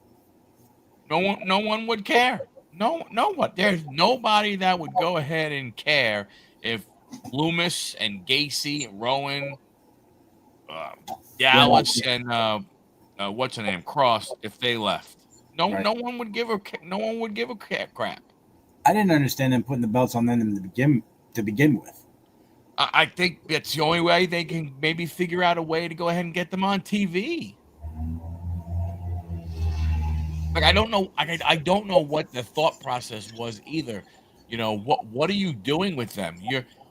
No one would care. No one. There's nobody that would go ahead and care if Loomis and Gacy, Rowan, Dallas, and what's her name, Cross, if they left. No one would give a crap. I didn't understand them putting the belts on them to begin with. I think that's the only way they can maybe figure out a way to go ahead and get them on TV. Like I don't know what the thought process was either. What are you doing with them?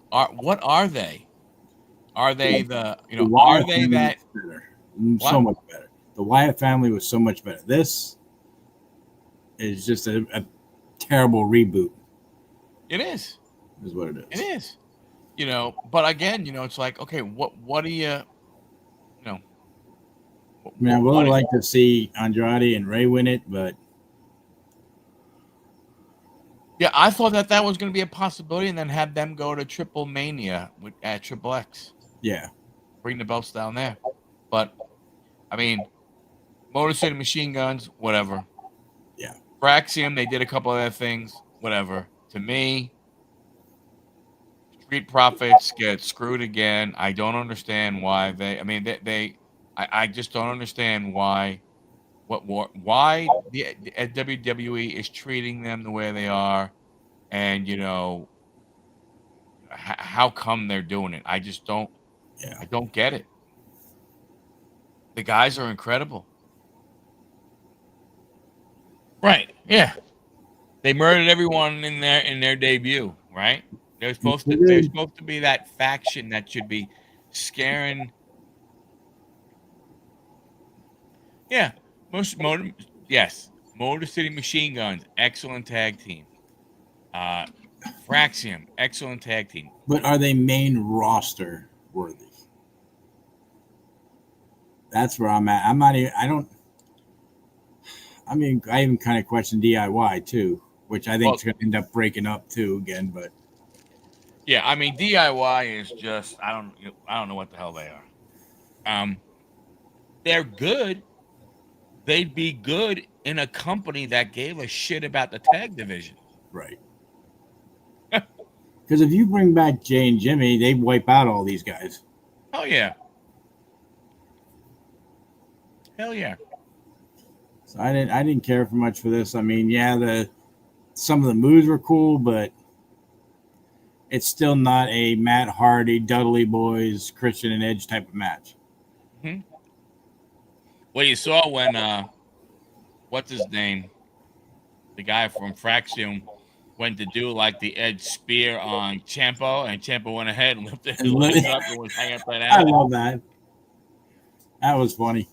What are they? Are they are they that so much better? The Wyatt family was so much better. This is just a terrible reboot. It is what it is. It is. But again, it's like, okay, what do you I mean, I would like to see Andrade and Ray win it, but yeah, I thought that was going to be a possibility, and then have them go to Triple Mania at Triple X. Yeah, bring the belts down there. But I mean, Motor City Machine Guns, whatever. Yeah, for Axiom, they did a couple of other things, whatever. To me, Street Profits get screwed again. I don't understand why they. I mean, I just don't understand why the WWE is treating them the way they are, and how come they're doing it. I just don't. Yeah. I don't get it. The guys are incredible. Right? Yeah. They murdered everyone in their debut. Right? They're supposed to be that faction that should be scaring. Yeah. Yes, Motor City Machine Guns, excellent tag team. Fraxium, excellent tag team. But are they main roster worthy? That's where I'm at. I'm not even. I don't. I mean, I even kind of question DIY too, which I think is going to end up breaking up too again. But yeah, I mean DIY is just I don't know what the hell they are. They're good. They'd be good in a company that gave a shit about the tag division. Right. Because if you bring back Jay and Jimmy, they wipe out all these guys. Oh yeah. Hell yeah. So I didn't care for much for this. I mean, yeah, some of the moves were cool, but it's still not a Matt Hardy, Dudley Boys, Christian and Edge type of match. Mm-hmm. Well, you saw when what's his name? The guy from Fraxium went to do like the Edge spear on Ciampa, and Ciampa went ahead and lifted his legs up and was hanging upside down. I love that. That was funny.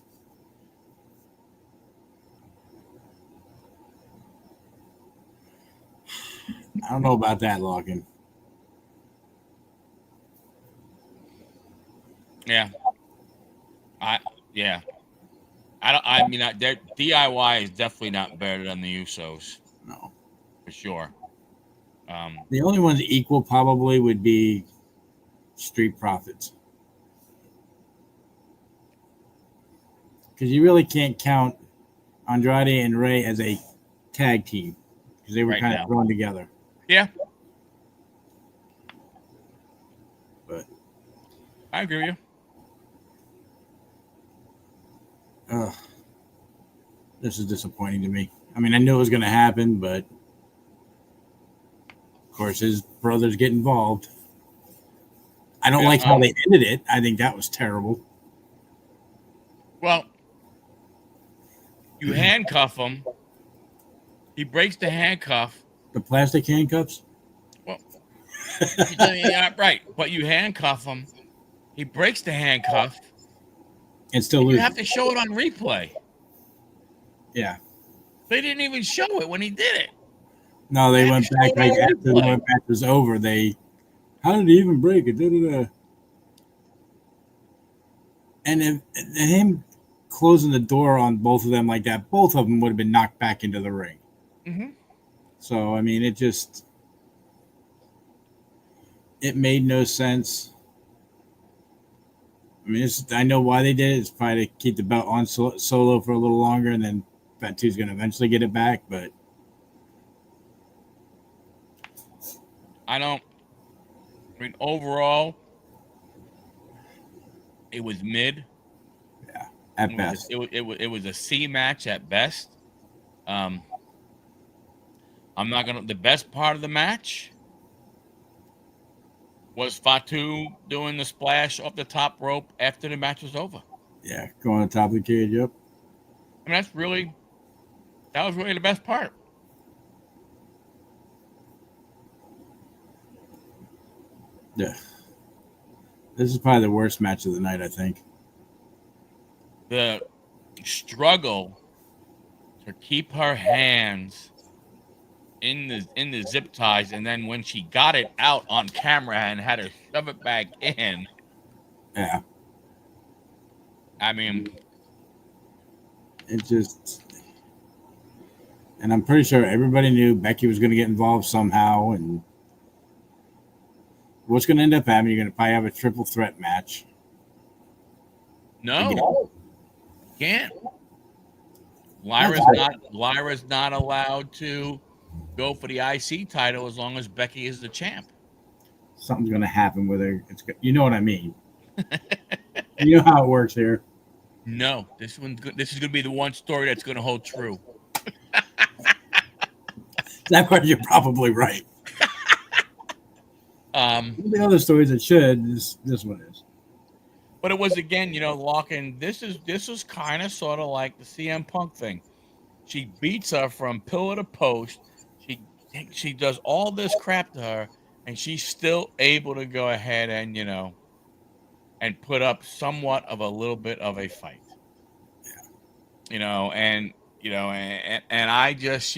I don't know about that, Logan. Yeah. I mean, their DIY is definitely not better than the Usos. No. For sure. The only ones equal probably would be Street Profits. Because you really can't count Andrade and Ray as a tag team because they were kind of thrown together. Yeah. But I agree with you. This is disappointing to me. I mean, I knew it was going to happen, but of course his brothers get involved. I don't like how they ended it. I think that was terrible. Well, you handcuff him. He breaks the handcuff. The plastic handcuffs? Well, yeah, right. But you handcuff him. He breaks the handcuff. And still loses. You have to show it on replay. Yeah. They didn't even show it when he did it. No, they went back like after the match was over. How did he even break it? Da-da-da. And him closing the door on both of them like that, both of them would have been knocked back into the ring. Mm-hmm. So, I mean, it made no sense. I mean, I know why they did it. It's probably to keep the belt on Solo for a little longer, and then Fatu's going to eventually get it back. But I mean, overall, it was mid. Yeah, at best. It was a C match at best. I'm not gonna. The best part of the match was Fatu doing the splash off the top rope after the match was over. Yeah, going on top of the cage. Yep. I mean, that was really the best part. Yeah. This is probably the worst match of the night, I think. The struggle to keep her hands in the zip ties, and then when she got it out on camera and had to shove it back in. Yeah. I mean, it just, and I'm pretty sure everybody knew Becky was going to get involved somehow, and what's going to end up happening, you're going to probably have a triple threat match. No. Can't. Lyra's not allowed to go for the IC title as long as Becky is the champ. Something's going to happen with her. You know what I mean. You know how it works here. No, this is going to be the one story that's going to hold true. That part you're probably right. The other stories that should, this one is. But it was, again, Lockin, this is kind of sort of like the CM Punk thing. She beats her from pillar to post. She does all this crap to her, and she's still able to go ahead and, and put up somewhat of a little bit of a fight. Yeah. and I just,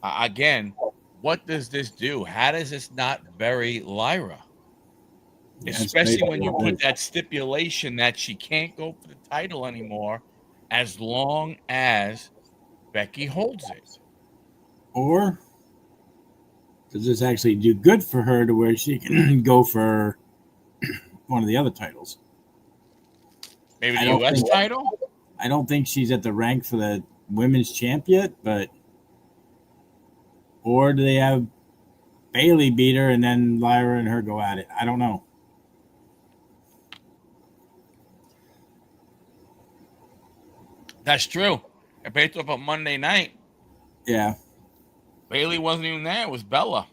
again, what does this do? How does this not bury Lyra? Yeah, that's Especially when basically you what it put is. that stipulation that she can't go for the title anymore as long as Becky holds it. Or does this actually do good for her to where she can go for one of the other titles? Maybe I the don't US think title? I don't think she's at the rank for the women's champ yet, but or do they have Bailey beat her and then Lyra and her go at it? I don't know. That's true. And based off of Monday night, Yeah. Bailey wasn't even there. It was Bella.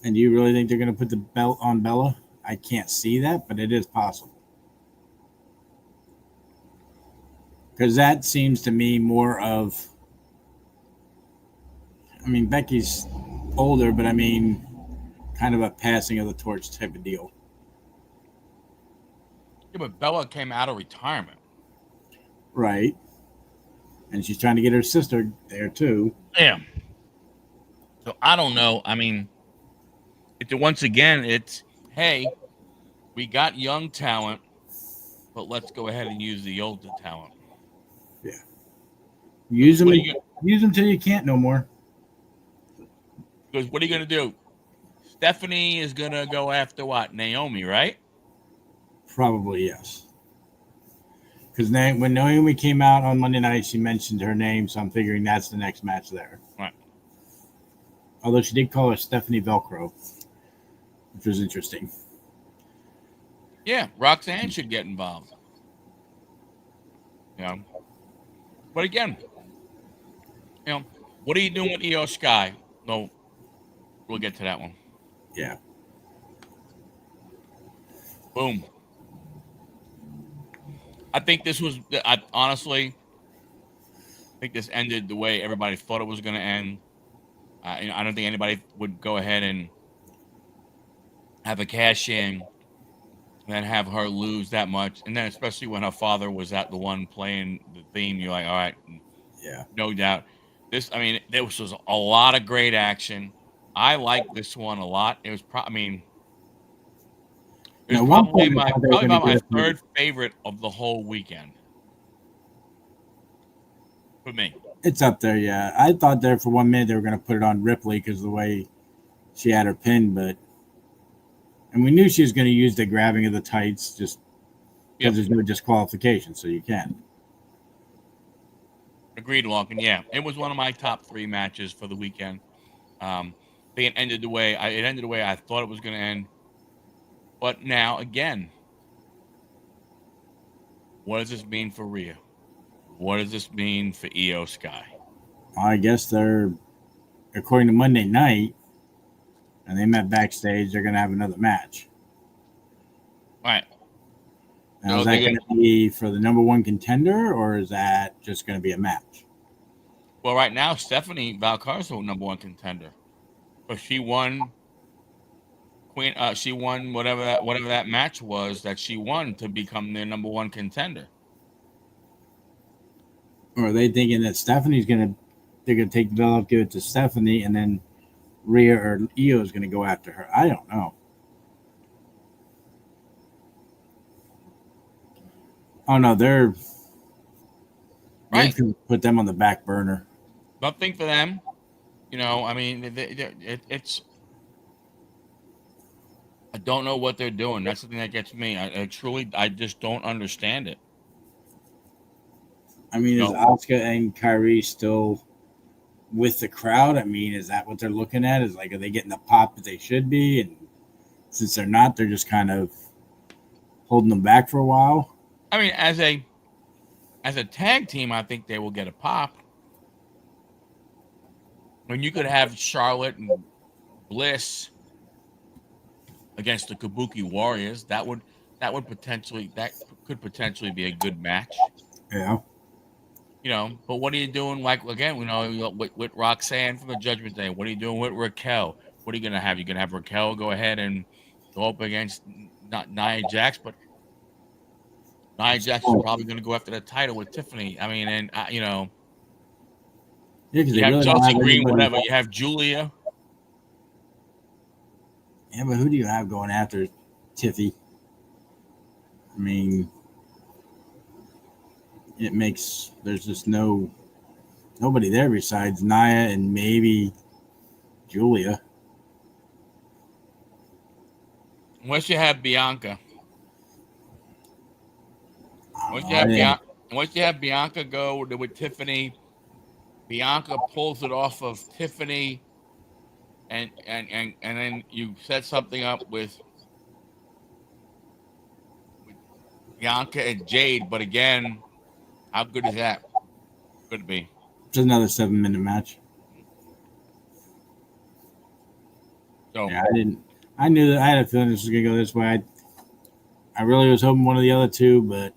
And do you really think they're going to put the belt on Bella? I can't see that, but it is possible. Because that seems to me more of, I mean, Becky's older, but I mean, kind of a passing of the torch type of deal. Yeah, but Bella came out of retirement. Right. And she's trying to get her sister there too. Yeah. So I don't know. I mean, once again, it's, hey, we got young talent, but let's go ahead and use the older talent. Yeah. Use them till you can't no more. Because what are you going to do? Stephanie is going to go after what? Naomi, right? Probably yes. Because when Naomi came out on Monday night, she mentioned her name, so I'm figuring that's the next match there. Right. Although she did call her Stephanie Velcro, which was interesting. Yeah, Roxanne should get involved. But again, what are you doing with Io Sky? No, we'll get to that one. Yeah. Boom. I think this was, honestly, I think this ended the way everybody thought it was going to end. I don't think anybody would go ahead and have a cash in and then have her lose that much. And then especially when her father was at the one playing the theme, you're like, all right, Yeah. no doubt. There was a lot of great action. I liked this one a lot. It was, it was probably about my third favorite of the whole weekend. For me. It's up there, yeah. I thought there for 1 minute they were going to put it on Ripley because of the way she had her pin, and we knew she was going to use the grabbing of the tights just because there's no disqualification, so you can. Agreed, Larkin. Yeah, it was one of my top 3 matches for the weekend. It ended the way I thought it was going to end. But now, again, what does this mean for Rhea? What does this mean for Io Sky? I guess they're, according to Monday night, and they met backstage, they're going to have another match. All right. Now, is that going to be for the number 1 contender, or is that just going to be a match? Well, right now, Stephanie Valcar's the number 1 contender. But she won she won whatever that match was that she won to become their number 1 contender. Or are they thinking that they're going to take the belt up, give it to Stephanie, and then Rhea or Io is going to go after her? I don't know. Oh no, they can put them on the back burner. Nothing for them. It's. I don't know what they're doing. That's the thing that gets me. I just don't understand it. I mean, is Asuka and Kyrie still with the crowd? I mean, is that what they're looking at? Is like, are they getting the pop that they should be? And since they're not, they're just kind of holding them back for a while. I mean, as a tag team, I think they will get a pop. When you could have Charlotte and Bliss against the Kabuki Warriors, that could potentially be a good match. Yeah. But what are you doing? Like, again, with Roxanne from the Judgment Day. What are you doing with Raquel? What are you gonna have? You're gonna have Raquel go ahead and go up against not Nia Jax, but Nia Jax's probably going to go after the title with Tiffany. I mean, and you know, Yeah, because you they have really don't Chelsea have Green, anybody. whatever. You have Julia. Yeah, but who do you have going after Tiffy? I mean, there's just nobody there besides Nia and maybe Julia. Unless you have Bianca. Once you have Bianca go with Tiffany, Bianca pulls it off of Tiffany, and then you set something up with Bianca and Jade. But again, how good is that? Could it be? Just another 7-minute match. So yeah, I knew that I had a feeling this was gonna go this way. I really was hoping one of the other two, but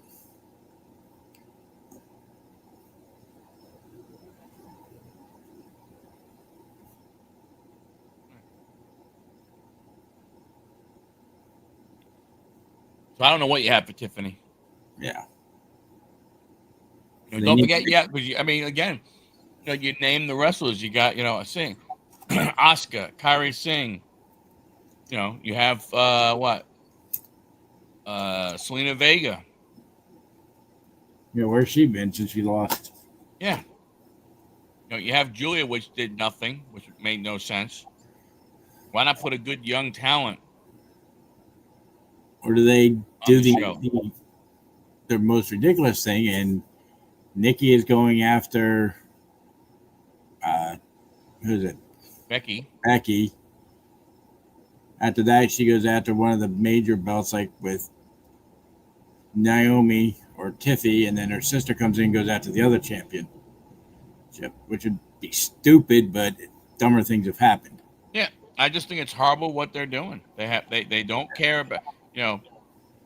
I don't know what you have for Tiffany. yeah. You know, don't forget, because I mean, again, you know, you name the wrestlers. You got, you know, Singh, Asuka, Kairi Singh. You know, you have what? Selena Vega. Yeah, where's she been since she lost? Yeah. You know, you have Julia, which did nothing, which made no sense. Why not put a good young talent? Or do they do the the most ridiculous thing? And Nikki is going after who's it? Becky. After that, she goes after one of the major belts, like with Naomi or Tiffy, and then her sister comes in and goes after the other champion, which would be stupid, but dumber things have happened. Yeah, I just think it's horrible what they're doing. They don't care about, you know,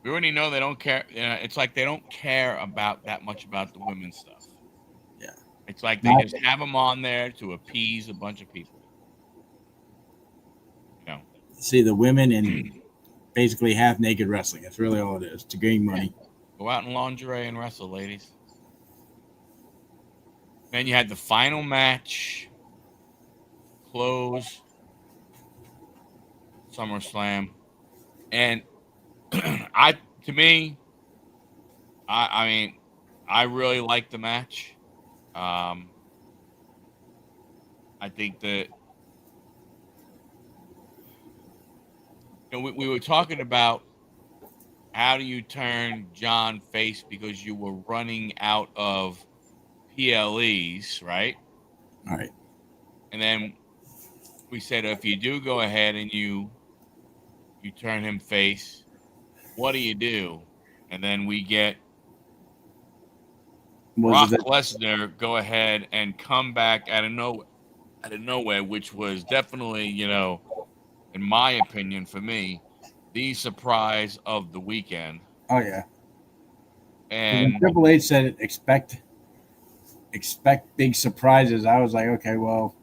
we already know they don't care. You know, it's like they don't care about that much about the women's stuff. Yeah, it's like they just have them on there to appease a bunch of people. You know, see the women in basically half naked wrestling. That's really all it is to gain money. Yeah. Go out in lingerie and wrestle, ladies. Then you had the final match, close SummerSlam, and I mean, I really liked the match. I think that, you know, we were talking about how do you turn John face because you were running out of PLEs, right? All right. And then we said, if you do go ahead and you turn him face, what do you do? And then we get Brock Lesnar go ahead and come back out of nowhere, which was definitely, you know, in my opinion, for me, the surprise of the weekend. Oh yeah. And when Triple H said expect big surprises, I was like, okay, well,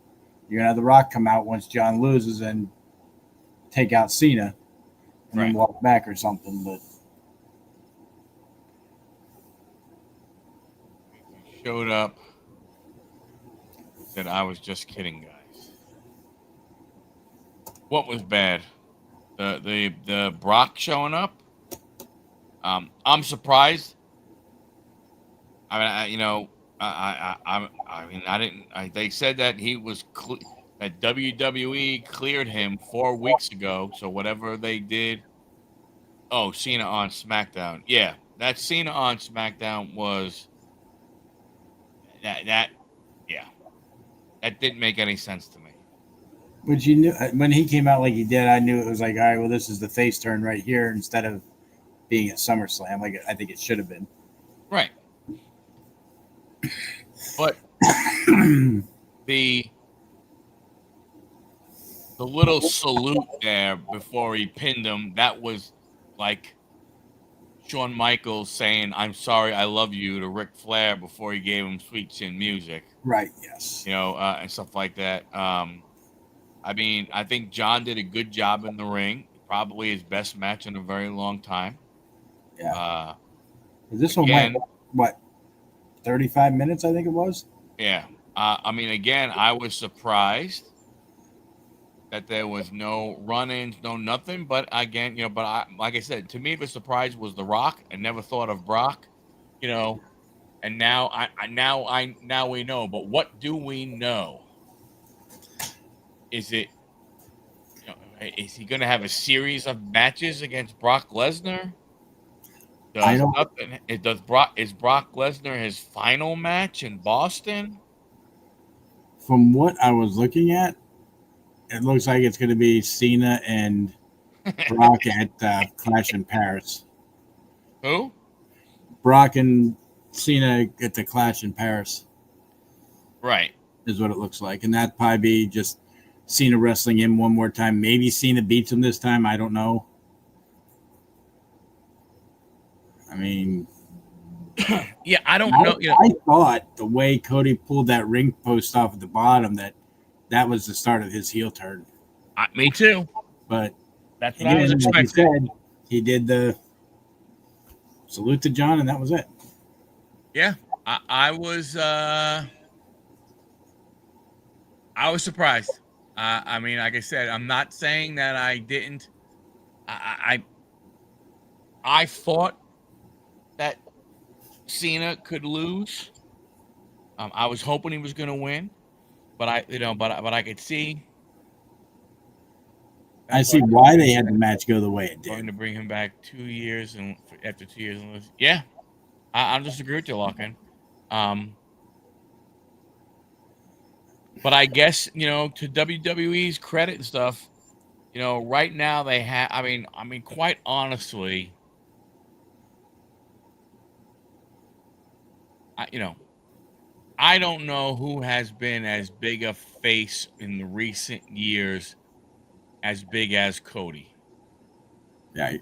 you're gonna have The Rock come out once John loses and take out Cena and then walk back or something, but he showed up, said, I was just kidding, guys. What was bad? The Brock showing up. I'm surprised. I mean, you know, I mean, I didn't. They said that he was that WWE cleared him 4 weeks ago. So whatever they did. Oh, Cena on SmackDown. Yeah, that Cena on SmackDown was that. Yeah, that didn't make any sense to me. But you knew when he came out like he did, I knew it was like, all right, well, this is the face turn right here instead of being at SummerSlam. Like I think it should have been. Right. But the little salute there before he pinned him, that was like Shawn Michaels saying, I'm sorry, I love you to Ric Flair before he gave him Sweet Chin Music. Right, yes. You know, and stuff like that. I mean, I think John did a good job in the ring. Probably his best match in a very long time. Yeah. This one went what 35 minutes, I think it was. Yeah. I mean, again, I was surprised that there was no run-ins, no nothing. But again, but like I said, to me, the surprise was The Rock. I never thought of Brock, and now we know. But what do we know? Is it, is he going to have a series of matches against Brock Lesnar? I don't. Is Brock Lesnar his final match in Boston? From what I was looking at, it looks like it's going to be Cena and Brock at Clash in Paris. Who? Brock and Cena at the Clash in Paris. Right. Is what it looks like. And that'd probably be just Cena wrestling him one more time. Maybe Cena beats him this time. I don't know. I mean, yeah, I don't know. I thought the way Cody pulled that ring post off at the bottom, that was the start of his heel turn. Me too. But that's what I was expecting. Like he said, he did the salute to John, and that was it. Yeah, I was surprised. I mean, like I said, I'm not saying that I didn't. I thought that Cena could lose. I was hoping he was going to win, but I could see. I see why they had the match go the way it did. Going to bring him back 2 years, and after 2 years, yeah, I disagree with you, Larkin. But I guess, to WWE's credit and stuff, right now they have. I mean, quite honestly, I don't know who has been as big a face in the recent years as big as Cody. Yeah.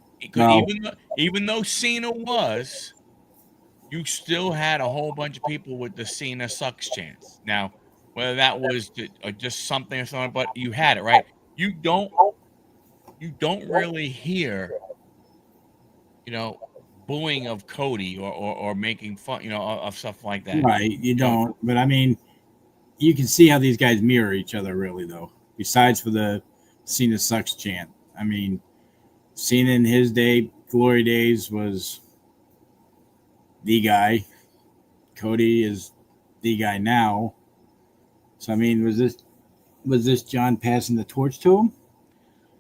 Even though Cena was, you still had a whole bunch of people with the Cena sucks chance. Now, whether that was just something or something, but you had it, right? You don't really hear, booing of Cody or making fun, of stuff like that. Right, you don't. But I mean, you can see how these guys mirror each other, really, though. Besides for the Cena sucks chant. I mean, Cena in his glory days was the guy. Cody is the guy now. So I mean, was this John passing the torch to him?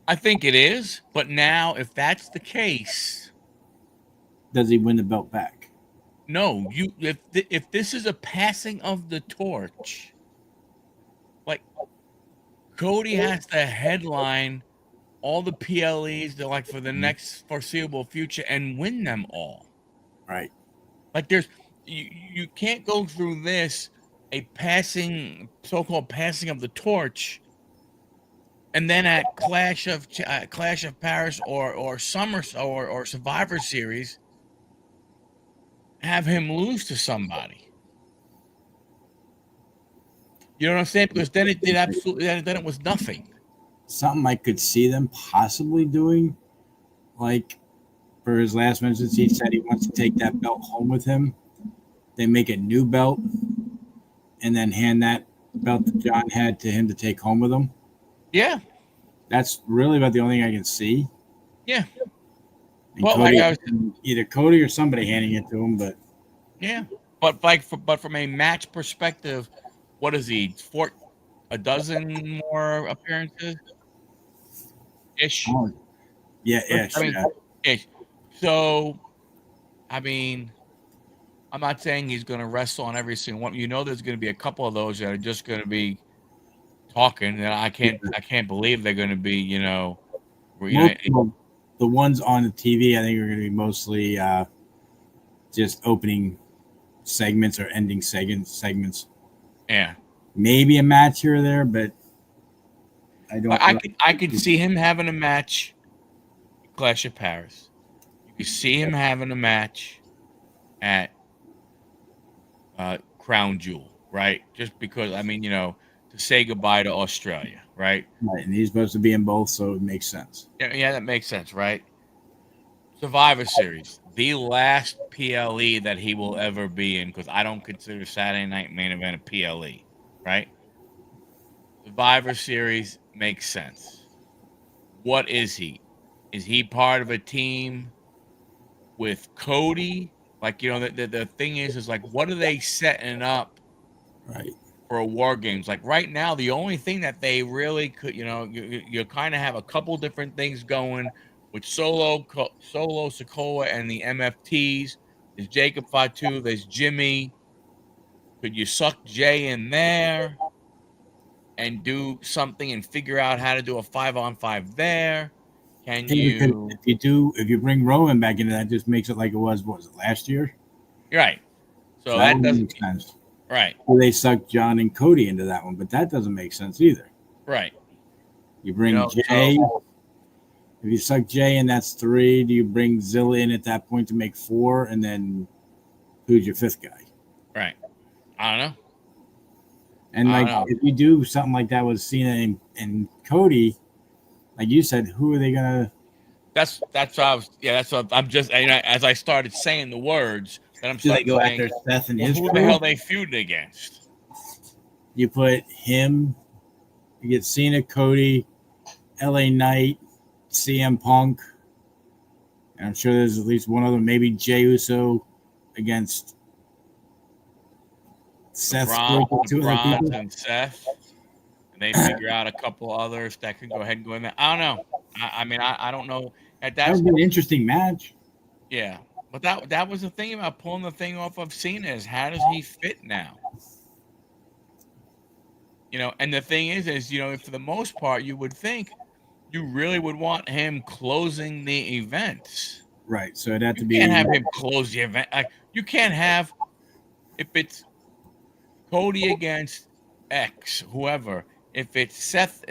I think it is, but now if that's the case, does he win the belt back? No, if this is a passing of the torch, like Cody has to headline all the PLEs that for the next foreseeable future and win them all. Right. Like you can't go through this so-called passing of the torch, and then at Clash of Paris or Summer or Survivor Series, have him lose to somebody. You know what I'm saying? Because then it did absolutely. Then it was nothing. Something I could see them possibly doing, like for his last mentions, he said he wants to take that belt home with him. They make a new belt, and then hand that belt that John had to him to take home with him. Yeah, that's really about the only thing I can see. Yeah. And well, Cody, either Cody or somebody handing it to him, but yeah, but from a match perspective, what is he? A dozen more appearances ish. Oh, yeah, ish. Ish. So, I mean, I'm not saying he's going to wrestle on every single one. There's going to be a couple of those that are just going to be talking, and I can't believe they're going to be, the ones on the TV, I think are going to be mostly just opening segments or ending segments. Yeah, maybe a match here or there, but I don't. I could see him having a match. Clash of Paris. You could see him having a match at Crown Jewel, right? Just because to say goodbye to Australia, right? Right, and he's supposed to be in both, so it makes sense. Yeah, that makes sense, right? Survivor Series, the last PLE that he will ever be in, because I don't consider Saturday Night Main Event a PLE, right? Survivor Series makes sense. What is he? Is he part of a team with Cody? Like, the thing is like, what are they setting up Right. for a War Games? Like right now, the only thing that they really could, you kind of have a couple different things going with Solo Sokoa and the MFTs. There's Jacob Fatu. There's Jimmy. Could you suck Jay in there and do something and figure out how to do a 5-on-5 there? Can you? If you bring Rowan back into that, just makes it like it was. What was it last year? Right. So that that doesn't make sense. Right. Well, they sucked John and Cody into that one, but that doesn't make sense either. Right. You bring Jay. If you suck Jay in, that's 3. Do you bring Zilla in at that point to make 4? And then who's your 5th guy? Right. I don't know. And if you do something like that with Cena and Cody, like you said, who are they gonna? That's what I was. Yeah, that's what I'm just. As I started saying the words, that I'm. Do they go after Seth and his? Who the hell they feuding against? You put him. You get Cena, Cody, LA Knight, CM Punk, and I'm sure there's at least one other, maybe Jey Uso against Seth. LeBron and Seth, and they figure out a couple others that could go ahead and go in there. I don't know. I don't know. That would be an interesting match. Yeah, but that was the thing about pulling the thing off of Cena is how does he fit now? And the thing is, for the most part, you would think you really would want him closing the events. Right. So it'd have to be. You can't have him close the event. You can't have, if it's Cody against X, whoever. If Seth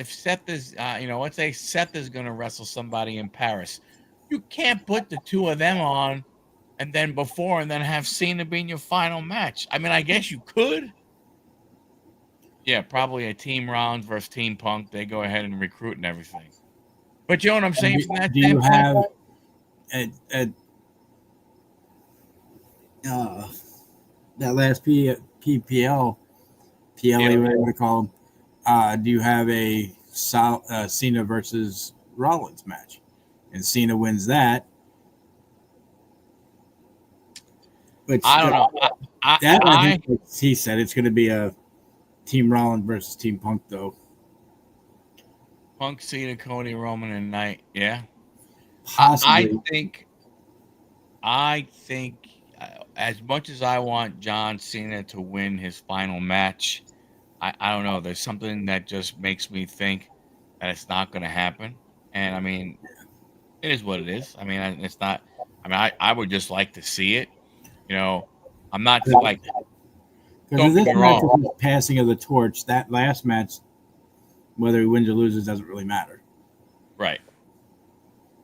is, let's say Seth is going to wrestle somebody in Paris, you can't put the 2 of them on and then have Cena be in your final match. I mean, I guess you could. Yeah, probably a Team Rollins versus Team Punk. They go ahead and recruit and everything. But you know what I'm saying? From that do you have that last PPL, PLA, whatever you call them? Do you have a Cena versus Rollins match, and Cena wins that? Which I don't know. I think he said it's going to be a Team Rollins versus Team Punk, though. Punk, Cena, Cody, Roman, and Knight. Yeah, possibly. I think as much as I want John Cena to win his final match, I don't know. There's something that just makes me think that it's not going to happen. And I mean, it is what it is. I mean, it's not. I mean, I would just like to see it. I'm not like. Because this match is passing of the torch. That last match, whether he wins or loses, doesn't really matter. Right.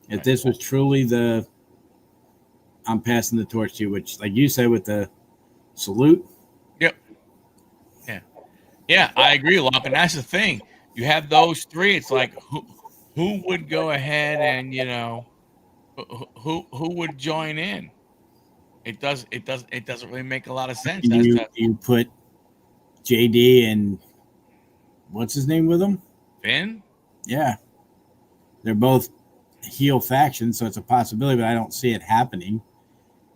If this was truly I'm passing the torch to you, which, like you said, with the salute. Yep. Yeah. Yeah, I agree, Locke. And that's the thing. You have those 3. It's like who would go ahead and who would join in? It doesn't really make a lot of sense. You put JD and what's his name with him? Finn? Yeah. They're both heel factions, so it's a possibility, but I don't see it happening.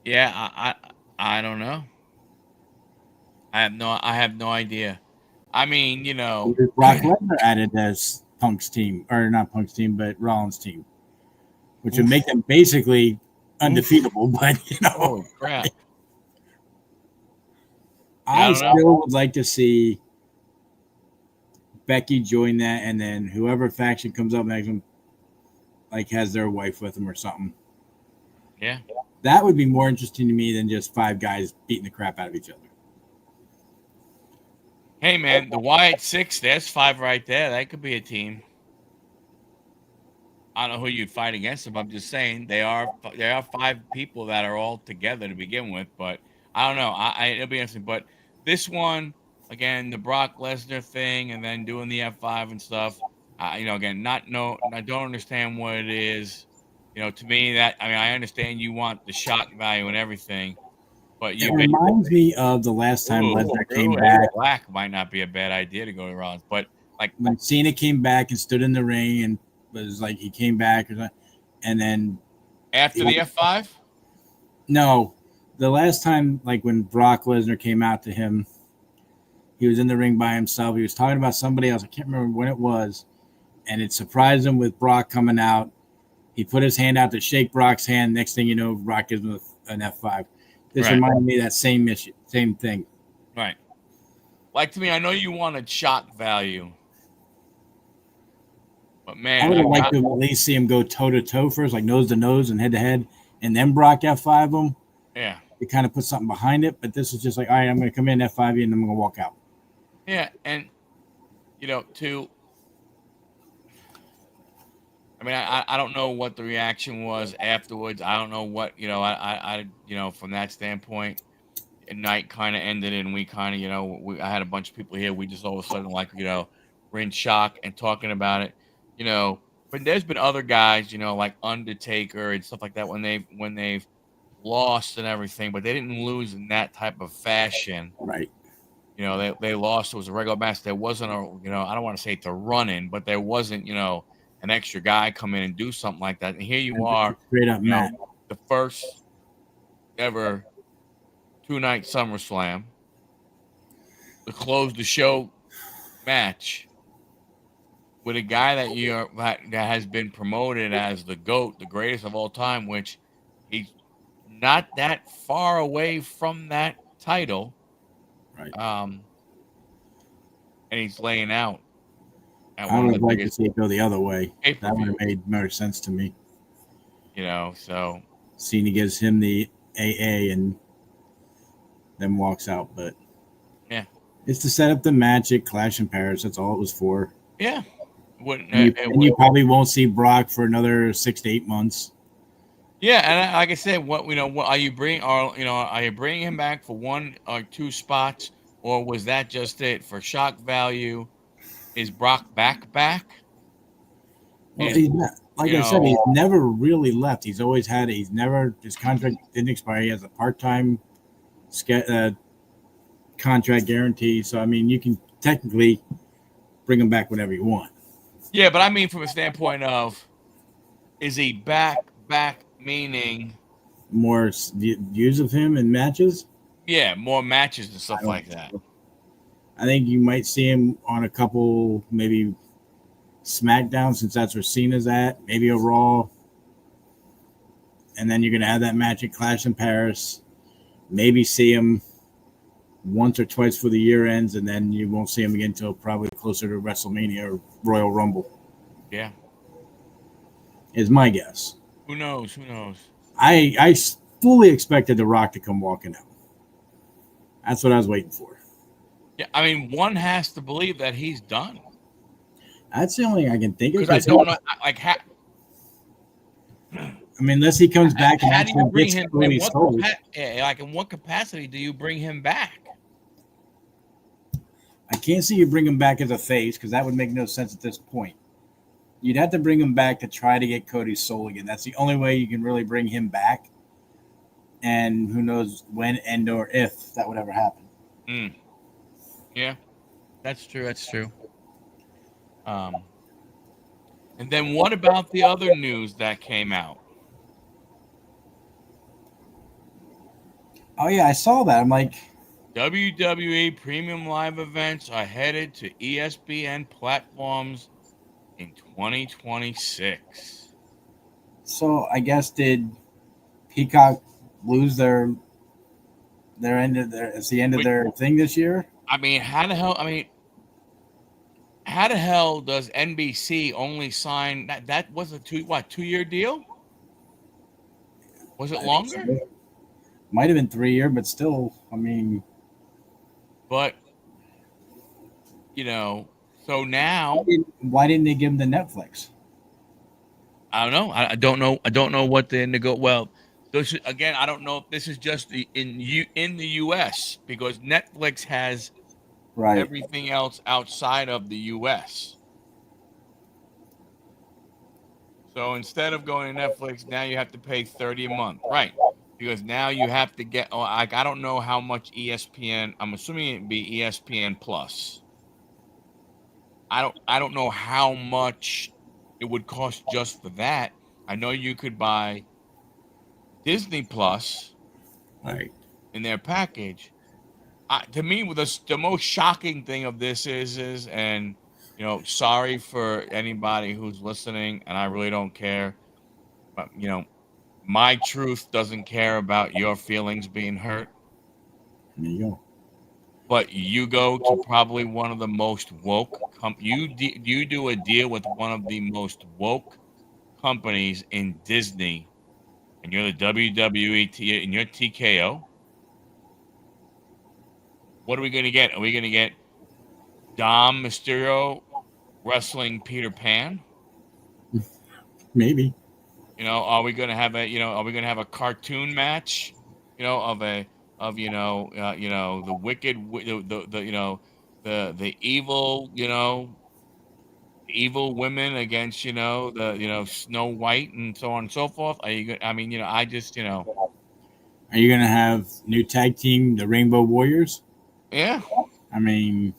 Yeah, I don't know. I have no idea. I mean, Brock Lesnar added as Punk's team, or not Punk's team, but Rollins' team, which would make them basically undefeatable. But holy crap! I still would like to see Becky join that, and then whoever faction comes up next one, like, has their wife with them or something. Yeah, that would be more interesting to me than just 5 guys beating the crap out of each other. Hey man, the Wyatt 6, there's 5 right there. That could be a team. I don't know who you'd fight against them. I'm just saying there are 5 people that are all together to begin with, but I don't know. It'll be interesting. But this one, again, the Brock Lesnar thing, and then doing the F5 and stuff. Again, I don't understand what it is. To me, that I understand you want the shock value and everything, but It reminds me of the last time Lesnar came back. Black might not be a bad idea to go to Rollins, but like when Cena came back and stood in the ring and was like he came back or something, and then after the F5. No, the last time, like when Brock Lesnar came out to him, he was in the ring by himself. He was talking about somebody else. I can't remember when it was, and it surprised him with Brock coming out. He put his hand out to shake Brock's hand. Next thing you know, Brock gives him an F5. This reminded me of that same issue, same thing. Right. Like, to me, I know you wanted shock value, but man, I would have liked to at least see him go toe to toe first, like nose to nose and head to head, and then Brock F5 him. Yeah. To kind of put something behind it, but this is just like, all right, I'm going to come in F5 you and I'm going to walk out. Yeah, and I don't know what the reaction was afterwards. I don't know what I from that standpoint. Night kind of ended, and we kind of I had a bunch of people here. We just all of a sudden we're in shock and talking about it. But there's been other guys, like Undertaker and stuff like that when they've lost and everything, but they didn't lose in that type of fashion. Right. They lost. It was a regular match. There wasn't I don't want to say it's a run in, but there wasn't, an extra guy come in and do something like that. And here you are, straight up match. The first ever 2-night SummerSlam, to close the show match with a guy that has been promoted as the GOAT, the greatest of all time, which he's not that far away from that title. Right. And he's laying out. I would like to see it go the other way. That would have made more sense to me. So Cena gives him the AA and then walks out, but yeah, it's to set up the match at Clash in Paris. That's all it was for. Yeah. You probably won't see Brock for another 6 to 8 months. Yeah, and like I said, what are you bringing him back for 1 or 2 spots, or was that just it for shock value? Is Brock back? Well, he's not, like I said, he's never really left. He's always had it. His contract didn't expire. He has a part-time contract guarantee. So, I mean, you can technically bring him back whenever you want. Yeah, but I mean from a standpoint of, is he back, meaning more views of him in matches? Yeah, more matches and stuff like that. I think you might see him on a couple, maybe SmackDown, since that's where Cena's at, maybe a Raw. And then you're going to have that match at Clash in Paris. Maybe see him once or twice for the year ends, and then you won't see him again until probably closer to WrestleMania or Royal Rumble. Yeah. Is my guess. Who knows? I fully expected The Rock to come walking out. That's what I was waiting for. Yeah, I mean, one has to believe that he's done. That's the only thing I can think of. Because I don't know, I mean, unless he comes back and actually gets Cody sold. In what capacity do you bring him back? I can't see you bring him back as a face, because that would make no sense at this point. You'd have to bring him back to try to get Cody sold again. That's the only way you can really bring him back. And who knows when and or if that would ever happen. Yeah, that's true. And then what about the other news that came out? Oh, yeah, I saw that. I'm like, WWE premium live events are headed to ESPN platforms in 2026. So I guess did Peacock lose their end of it's the end of their thing this year? I mean, how the hell does NBC only sign that was a 2-year deal? Was it longer? So. Might have been 3 year, but still, I mean. But so now why didn't they give them the Netflix? I don't know. I don't know. I don't know what the well. This again, I don't know if this is just in the U.S. because Netflix has everything else outside of the U.S. So instead of going to Netflix, now you have to pay $30 a month, right? Because now you have to get. Oh, like I don't know how much ESPN. I'm assuming it'd be ESPN Plus. I don't know how much it would cost just for that. I know you could buy Disney Plus Right. in their package. To me, the most shocking thing of this is, and sorry for anybody who's listening, and I really don't care, but my truth doesn't care about your feelings being hurt. There you go. But you go to probably one of the most woke you do a deal with one of the most woke companies in Disney, and you're the WWE and you're TKO. What are we going to get? Are we going to get Dom Mysterio wrestling Peter Pan? Maybe. Are we going to have are we going to have a cartoon match? The wicked, the evil women against Snow White and so on and so forth. Are you? I mean, I just Are you gonna have new tag team, the Rainbow Warriors? Yeah. I mean,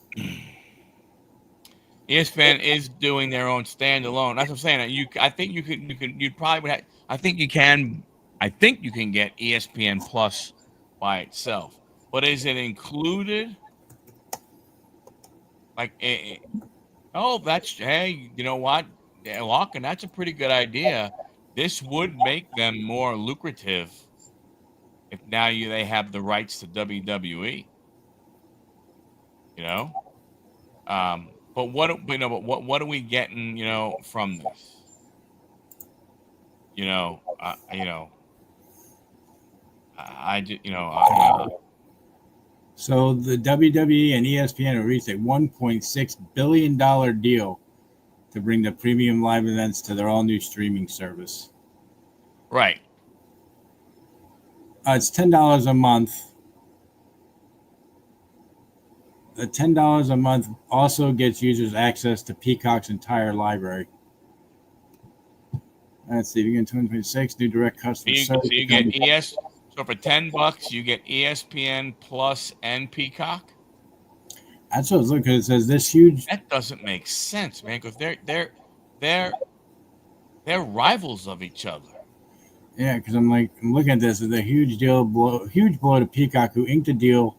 ESPN is doing their own standalone. That's what I'm saying. I think you'd probably would have, I think you can get ESPN Plus by itself. But is it included? Like, hey, you know what, Larkin, that's a pretty good idea. This would make them more lucrative if now they have the rights to WWE. But what are we getting, from this? I just, so the WWE and ESPN have reached a $1.6 billion deal to bring the premium live events to their all-new streaming service. Right. It's $10 a month. The $10 a month also gets users access to Peacock's entire library. Let's see, begin 2026, new direct customer service. So you get So for $10, you get ESPN Plus and Peacock. That's what I was looking at. It says this huge. That doesn't make sense, man, because they're rivals of each other. Yeah, because I'm looking at this. It's a huge blow to Peacock, who inked a deal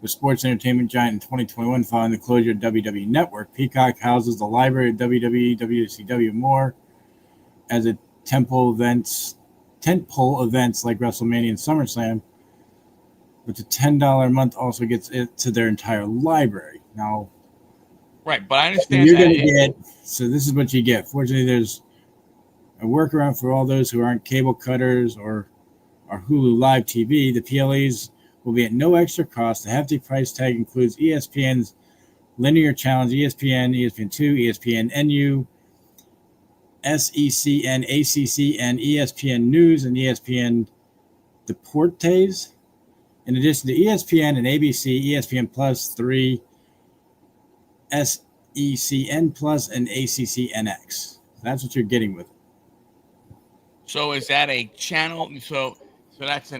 with sports entertainment giant in 2021 following the closure of WWE Network. Peacock houses the library of WWE, WCW, more as a tentpole events like WrestleMania and SummerSlam. But the $10 a month also gets it to their entire library. Now, right, but I understand you're going to get. So this is what you get. Fortunately, there's a workaround for all those who aren't cable cutters or Hulu Live TV. The PLEs will be at no extra cost. The hefty price tag includes ESPN's linear channels, ESPN, ESPN2, ESPN NU, SECN, ACC, and ESPN News and ESPN Deportes. In addition to ESPN and ABC, ESPN Plus 3, SECN Plus, and ACC NX. That's what you're getting with it. So is that a channel? So that's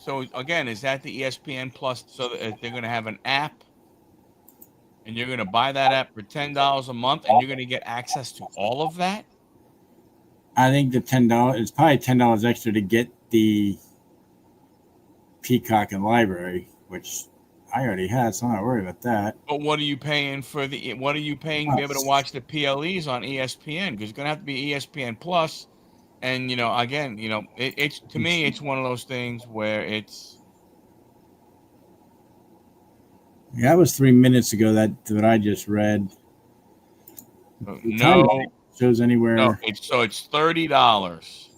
so again, is that the ESPN Plus? So they're going to have an app, and you're going to buy that app for $10 a month, and you're going to get access to all of that. I think the $10 it's probably $10 extra to get the Peacock and library, which I already had, so I'm not worried about that. But what are you paying for what are you paying to be able to watch the PLEs on ESPN? Because it's going to have to be ESPN Plus. And, again, it's to me, it's one of those things where it's. Yeah, that was 3 minutes ago that I just read. No. Shows anywhere. No, it's $30.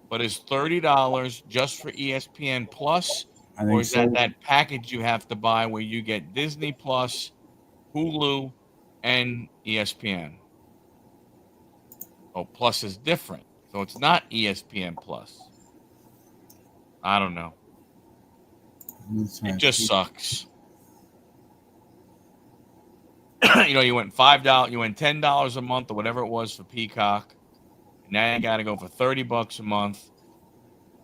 But is $30 just for ESPN Plus? Or is that package you have to buy where you get Disney Plus, Hulu, and ESPN? Oh, Plus is different. So it's not ESPN Plus. I don't know. It just sucks. You went $5, you went $10 a month or whatever it was for Peacock. Now you got to go for $30 a month,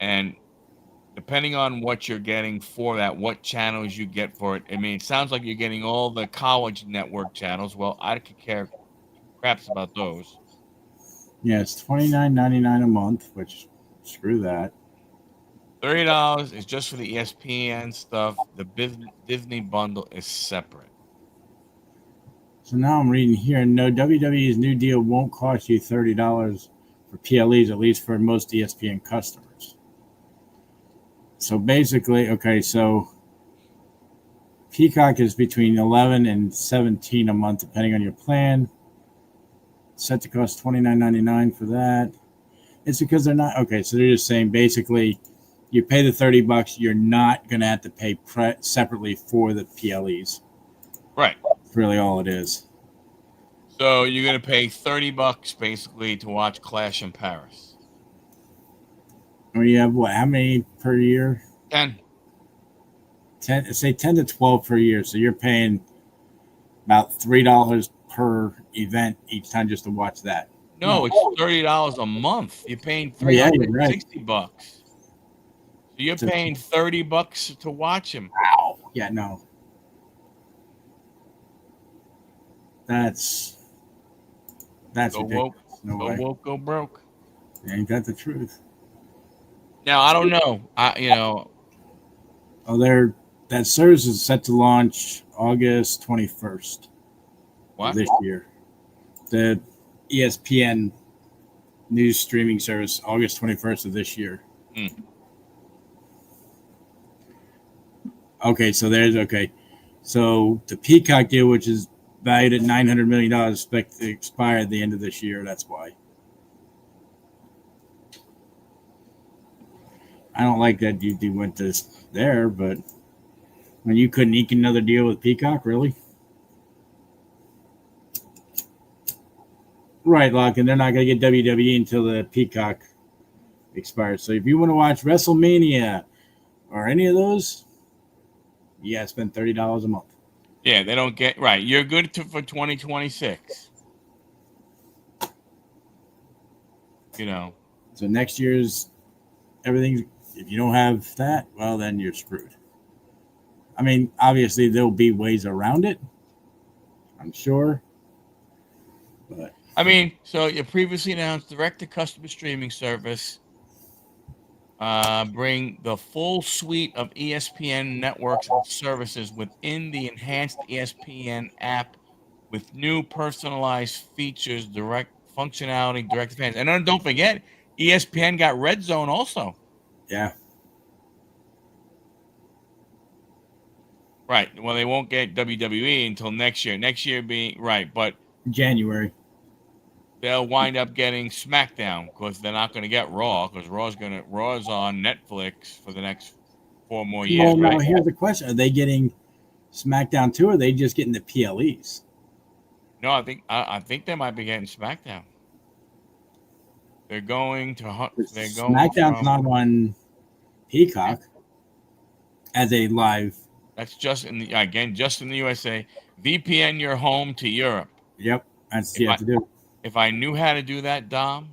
and depending on what you're getting for that, what channels you get for it. I mean, it sounds like you're getting all the college network channels. Well, I could care craps about those. Yeah, it's $29.99 a month, which screw that. $30 is just for the ESPN stuff. The Disney bundle is separate. So now I'm reading here. No, WWE's new deal won't cost you $30 for PLEs, at least for most ESPN customers. So basically, okay, so Peacock is between 11 and 17 a month, depending on your plan. Set to cost $29.99 for that. It's because they're not okay. So they're just saying basically, you pay the $30, you're not going to have to pay separately for the PLEs. Right. That's really all it is. So you're going to pay $30 basically to watch Clash in Paris. Or you have what? How many per year? 10. 10. Say 10 to 12 per year. So you're paying about $3 per event each time just to watch that. No, it's $30 a month. You're paying $360. So you're paying $30 to watch him. Wow. Yeah, no. That's go ridiculous. Woke, no go way. woke, go broke. Ain't that the truth? Now I don't know. That service is set to launch August 21st of this year. The ESPN news streaming service, August 21st of this year. Okay, so So the Peacock deal, which is valued at $900 million, is expected to expire at the end of this year. That's why. I don't like that you went this there, but when you couldn't eke another deal with Peacock, really? Right, Locke, and they're not going to get WWE until the Peacock expires. So if you want to watch WrestleMania or any of those, you got to spend $30 a month. Yeah, they don't get right. You're good for 2026. So next year's everything. If you don't have that, well, then you're screwed. I mean, obviously there'll be ways around it, I'm sure. But I mean, so you previously announced direct-to-customer streaming service. Bring the full suite of ESPN networks and services within the enhanced ESPN app with new personalized features, direct functionality, direct to fans. And then don't forget, ESPN got Red Zone also. Yeah. Right. Well, they won't get WWE until next year. Next year being right, but January. They'll wind up getting SmackDown because they're not going to get Raw because Raw's on Netflix for the next 4 more years. Well, now here's the question: are they getting SmackDown too, or are they just getting the PLEs? No, I think they might be getting SmackDown. They're going to. SmackDown's not on Peacock as a live. That's just in the USA. VPN your home to Europe. Yep, that's what you have to do. If I knew how to do that, Dom,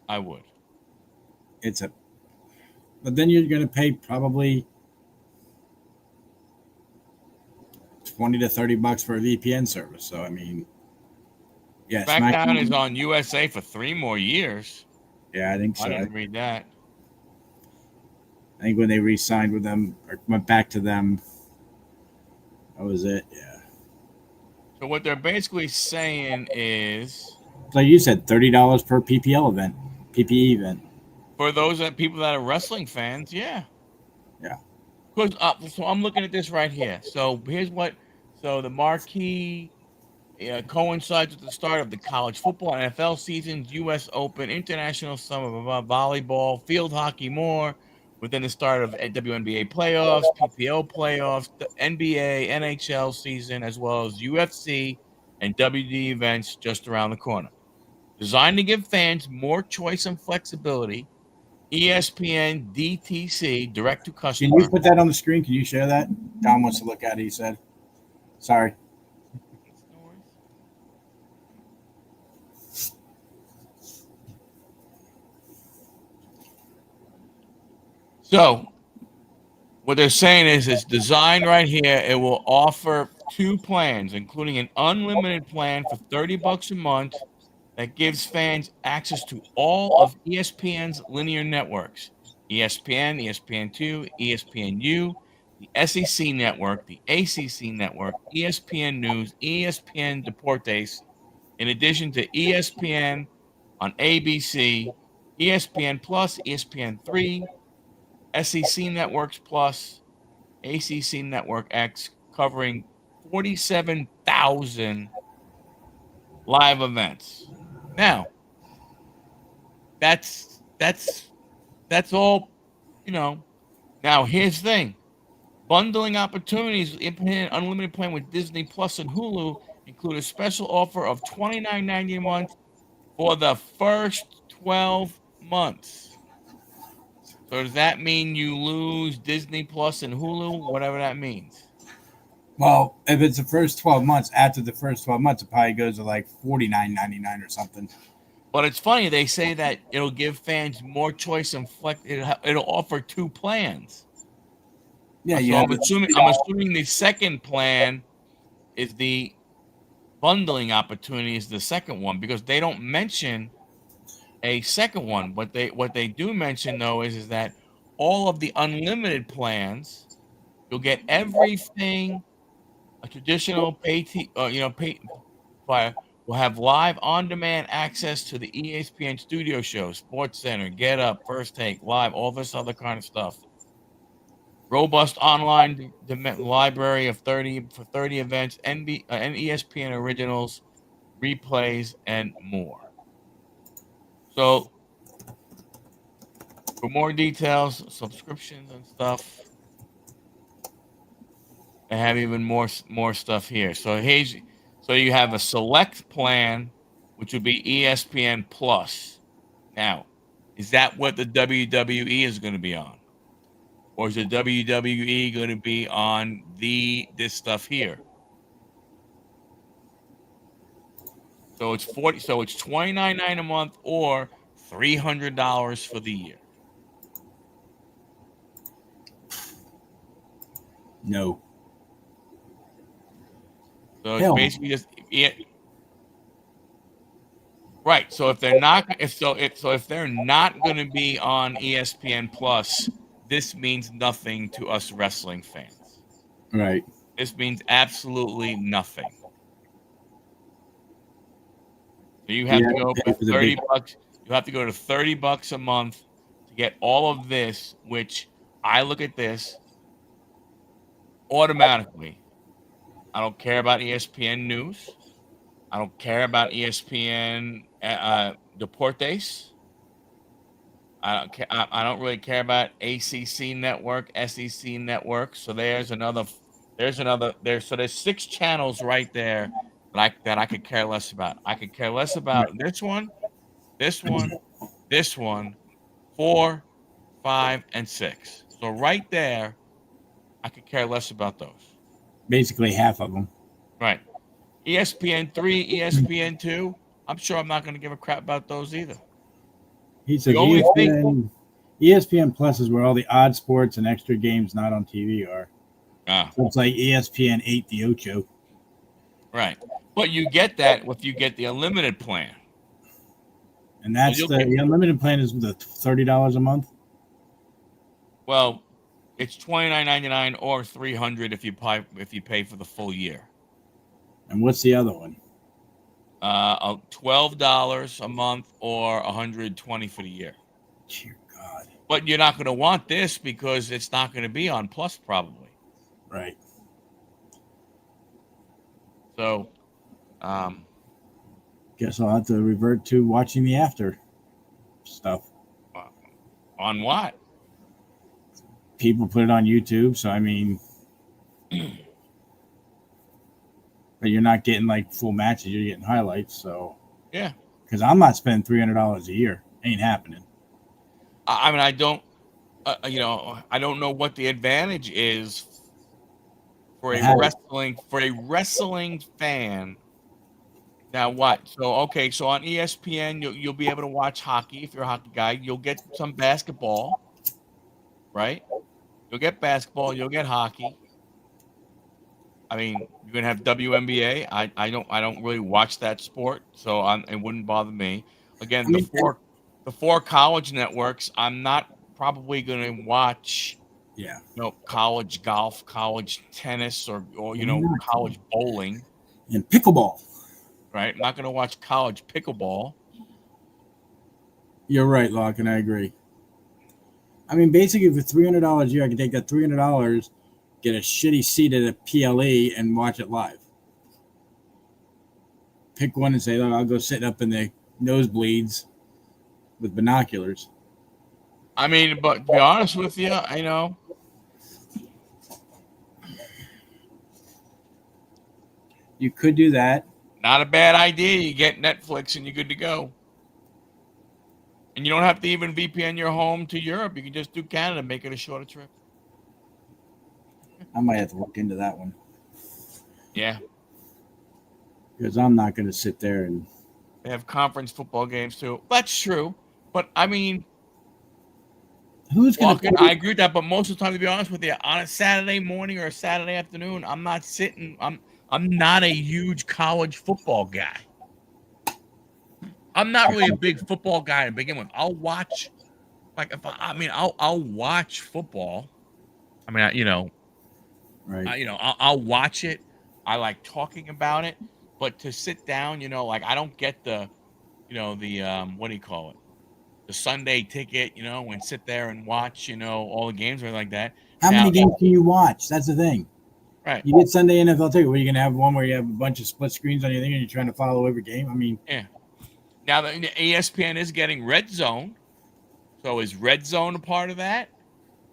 I would. But then you're going to pay probably $20 to $30 for a VPN service. So I mean, yeah, SmackDown is on USA for 3 more years. Yeah, I think so. I didn't read that. I think when they re-signed with them or went back to them, that was it. Yeah. So what they're basically saying is, like you said, $30 per PPE event. For those people that are wrestling fans, yeah. Yeah. Because so I'm looking at this right here. So here's so the marquee coincides with the start of the college football, NFL seasons, U.S. Open, International Summer Volleyball, field hockey more, within the start of WNBA playoffs, PPO playoffs, the NBA, NHL season, as well as UFC and WD events just around the corner. Designed to give fans more choice and flexibility, ESPN DTC, direct to customer. Can you put that on the screen? Can you share that? Don wants to look at it, he said. Sorry. So what they're saying is it's designed right here. It will offer 2 plans, including an unlimited plan for $30 a month that gives fans access to all of ESPN's linear networks: ESPN, ESPN2, ESPNU, the SEC network, the ACC network, ESPN News, ESPN Deportes, in addition to ESPN on ABC, ESPN Plus, ESPN3, SEC Networks Plus, ACC Network X, covering 47,000 live events. Now, that's all, you know. Now, here's the thing. Bundling opportunities, independent unlimited plan with Disney Plus and Hulu include a special offer of $29.90 a month for the first 12 months. So does that mean you lose Disney Plus and Hulu, whatever that means? Well, if it's the first 12 months, after the first 12 months, it probably goes to like $49.99 or something. But it's funny, they say that it'll give fans more choice and flex. It'll offer 2 plans. Yeah, So I'm assuming the second plan is the bundling opportunity is the second one, because they don't mention a second one. What they do mention though is that all of the unlimited plans, you'll get everything a traditional by will have live on-demand access to the ESPN studio shows, Sports Center, Get Up, First Take, Live, all this other kind of stuff. Robust online library of 30 events, and ESPN originals, replays, and more. So for more details, subscriptions and stuff, I have even more stuff here. So you have a select plan, which would be ESPN Plus. Now, is that what the WWE is going to be on, or is the WWE going to be on this stuff here? So it's $29.99 a month or $300 for the year. No. So it's basically just right. So if they're not if they're not going to be on ESPN Plus, this means nothing to us wrestling fans. Right. This means absolutely nothing. So you have to go for $30. You have to go to $30 a month to get all of this, which I look at this automatically. I don't care about ESPN News. I don't care about ESPN Deportes. I don't really care about ACC network, SEC network. So there's 6 channels right there that I could care less about. I could care less about this one, this one, this one, 4, 5, and 6. So right there, I could care less about those. Basically half of them. Right. ESPN3, ESPN2. I'm sure I'm not going to give a crap about those either. He says ESPN Plus is where all the odd sports and extra games not on TV are. So it's like ESPN 8 the Ocho. Right. But you get that if you get the unlimited plan. And that's the unlimited plan is the $30 a month? Well, it's $29.99 or $300 if you pay for the full year. And what's the other one? $12 a month or $120 for the year. Dear God. But you're not going to want this because it's not going to be on Plus probably. Right. So, guess I'll have to revert to watching the after stuff. On what? People put it on YouTube, so I mean, but you're not getting like full matches; you're getting highlights. So yeah, because I'm not spending $300 a year, ain't happening. I mean, I don't, I don't know what the advantage is for a wrestling fan. Now what? So okay, so on ESPN you'll be able to watch hockey if you're a hockey guy. You'll get some basketball. right? You'll get basketball. You'll get hockey. I mean, you're gonna have WNBA. I don't really watch that sport, so it wouldn't bother me. I Again, mean, the four college networks. I'm not probably gonna watch, yeah. college golf, college tennis, or Well, not college bowling. and pickleball. Right? I'm not gonna watch college pickleball. You're right, Locke, and I agree. I mean, basically, for $300 a year, I can take that $300, get a shitty seat at a PLE, and watch it live. Pick one and say, "Oh, I'll go sit up in the nosebleeds with binoculars." I mean, but to be honest with you, You could do that. not a bad idea. You get Netflix and you're good to go. And you don't have to even VPN your home to Europe. You can just do Canada, make it a shorter trip. I might have to look into that one. Yeah. Because I'm not going to sit there and. They have conference football games too. That's true. But I mean, who's going to. I agree with that. But most of the time, to be honest with you, on a Saturday morning or a Saturday afternoon, I'm not sitting. I'm not a huge college football guy. I'm not really a big football guy to begin with. I'll watch, I'll watch football. I mean, right. I'll watch it. I like talking about it, but to sit down, I don't get the, what do you call it? The Sunday ticket, and sit there and watch, all the games or like that. How many games can you watch? That's the thing. Right. You get Sunday NFL ticket. Where you going to have one where you have a bunch of split screens on your thing and you're trying to follow every game? I mean, yeah. Now the ESPN is getting Red Zone. So is Red Zone a part of that?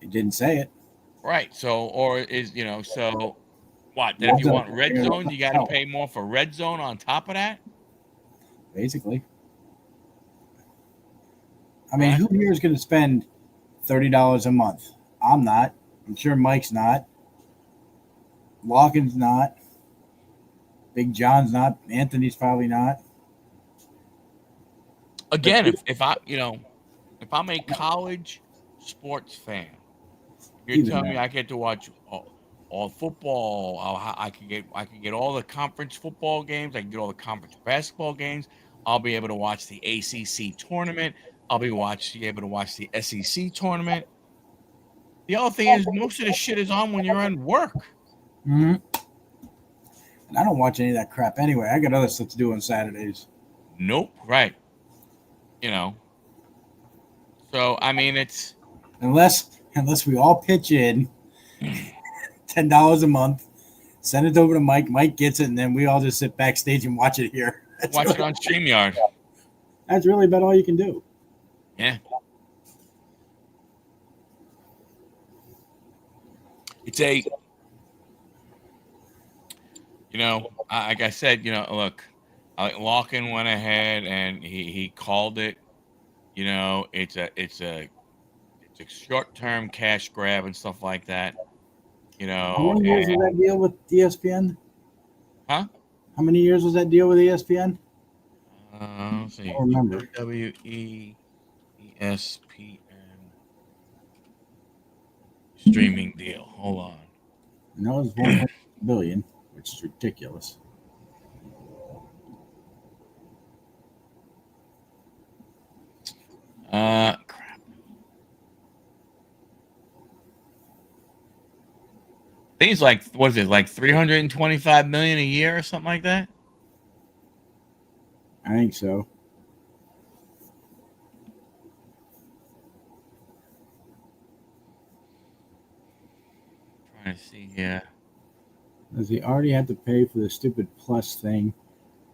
It didn't say it. Right. So, or is, so what? Then if you want Red Zone, you got to pay more for Red Zone on top of that? Basically. I mean, who here is going to spend $30 a month? I'm not. I'm sure Mike's not. Lawkins not. Big John's not. Anthony's probably not. Again, if I'm a college sports fan, you're telling me I get to watch all football. I can get all the conference football games. I can get all the conference basketball games. I'll be able to watch the ACC tournament. I'll be able to watch the SEC tournament. The other thing is, most of the shit is on when you're at work. Mm-hmm. And I don't watch any of that crap anyway. I got other stuff to do on Saturdays. Nope. Right. So I mean, it's unless we all pitch in $10 a month, send it over to Mike. Mike gets it, and then we all just sit backstage and watch it here. Watch it on StreamYard. That's really about all you can do. Yeah. It's a, like I said, look, Larkin went ahead and he called it. It's a short-term cash grab and stuff like that. How many years was that deal with ESPN? Huh? How many years was that deal with ESPN? Let's see. I don't remember. ESPN streaming deal. Hold on. No, it was $1 billion, which is ridiculous. Crap. I think it's like, what is it, like $325 million a year or something like that? I think so. Trying to see here. Does he already have to pay for the stupid Plus thing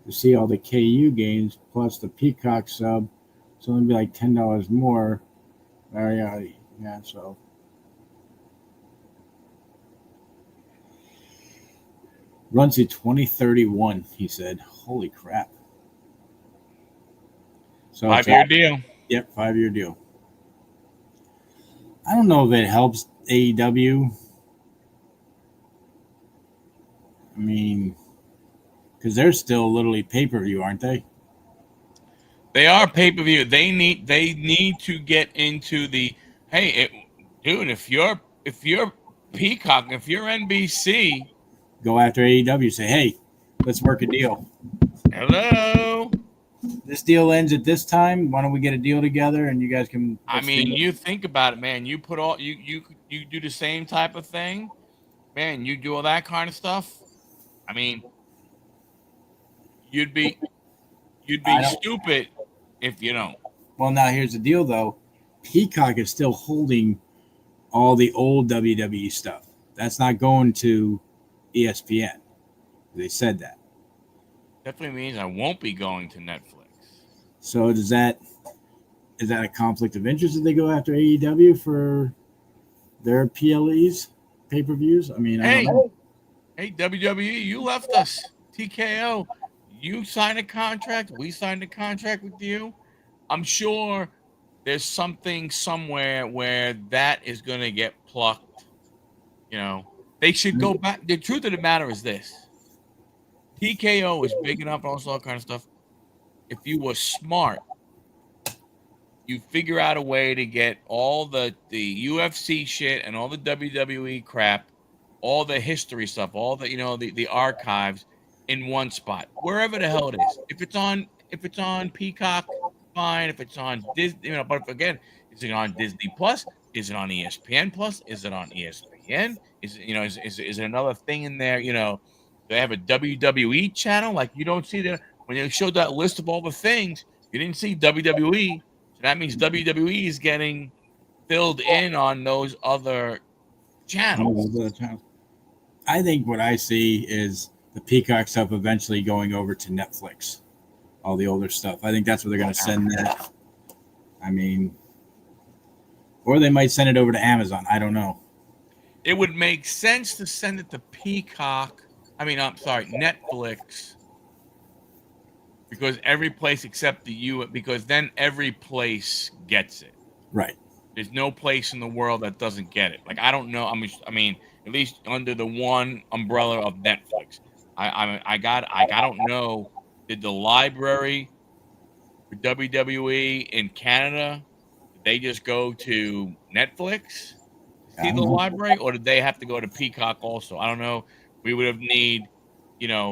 to see all the KU games plus the Peacock sub? So it'd be like $10 more. Yeah, so. Runs to 2031, he said. Holy crap. So 5-year deal. Yep, 5-year deal. I don't know if it helps AEW. I mean, because they're still literally pay-per-view, aren't they? They are pay-per-view. They need to get into the, hey, Dude, if you're Peacock, if you're NBC, go after AEW. Say, hey, let's work a deal. Hello. This deal ends at this time. Why don't we get a deal together and you guys can? I mean, you think about it, man. You put all you do the same type of thing, man. You do all that kind of stuff. I mean, you'd be stupid if you don't. Well, now here's the deal, though. Peacock is still holding all the old WWE stuff. That's not going to ESPN. They said that. Definitely means I won't be going to Netflix. So is that a conflict of interest that they go after AEW for their PLEs, pay-per-views? I mean, I don't know. Hey, WWE, you left us. TKO, you signed a contract. We signed a contract with you. I'm sure there's something somewhere where that is going to get plucked. You know, they should go back. The truth of the matter is this. TKO is big enough and all that kind of stuff. If you were smart, you figure out a way to get all the UFC shit and all the WWE crap, all the history stuff, all the the archives in one spot, wherever the hell it is. If it's on Peacock, fine. If it's on Disney, but again, is it on Disney Plus? Is it on ESPN Plus? Is it on ESPN? Is it is it another thing in there? They have a WWE channel. Like you don't see when they showed that list of all the things, you didn't see WWE. So that means WWE is getting filled in on those other channels. I think what I see is the Peacock stuff eventually going over to Netflix. All the older stuff. I think that's where they're going to send that. I mean, or they might send it over to Amazon. I don't know. It would make sense to send it to Peacock. I'm sorry, Netflix. Because every place except the U, because then every place gets it. Right. There's no place in the world that doesn't get it. Like I don't know. I mean, at least under the one umbrella of Netflix. I don't know. Did the library for WWE in Canada? Did they just go to Netflix to see the library, or did they have to go to Peacock also? I don't know. We would have need.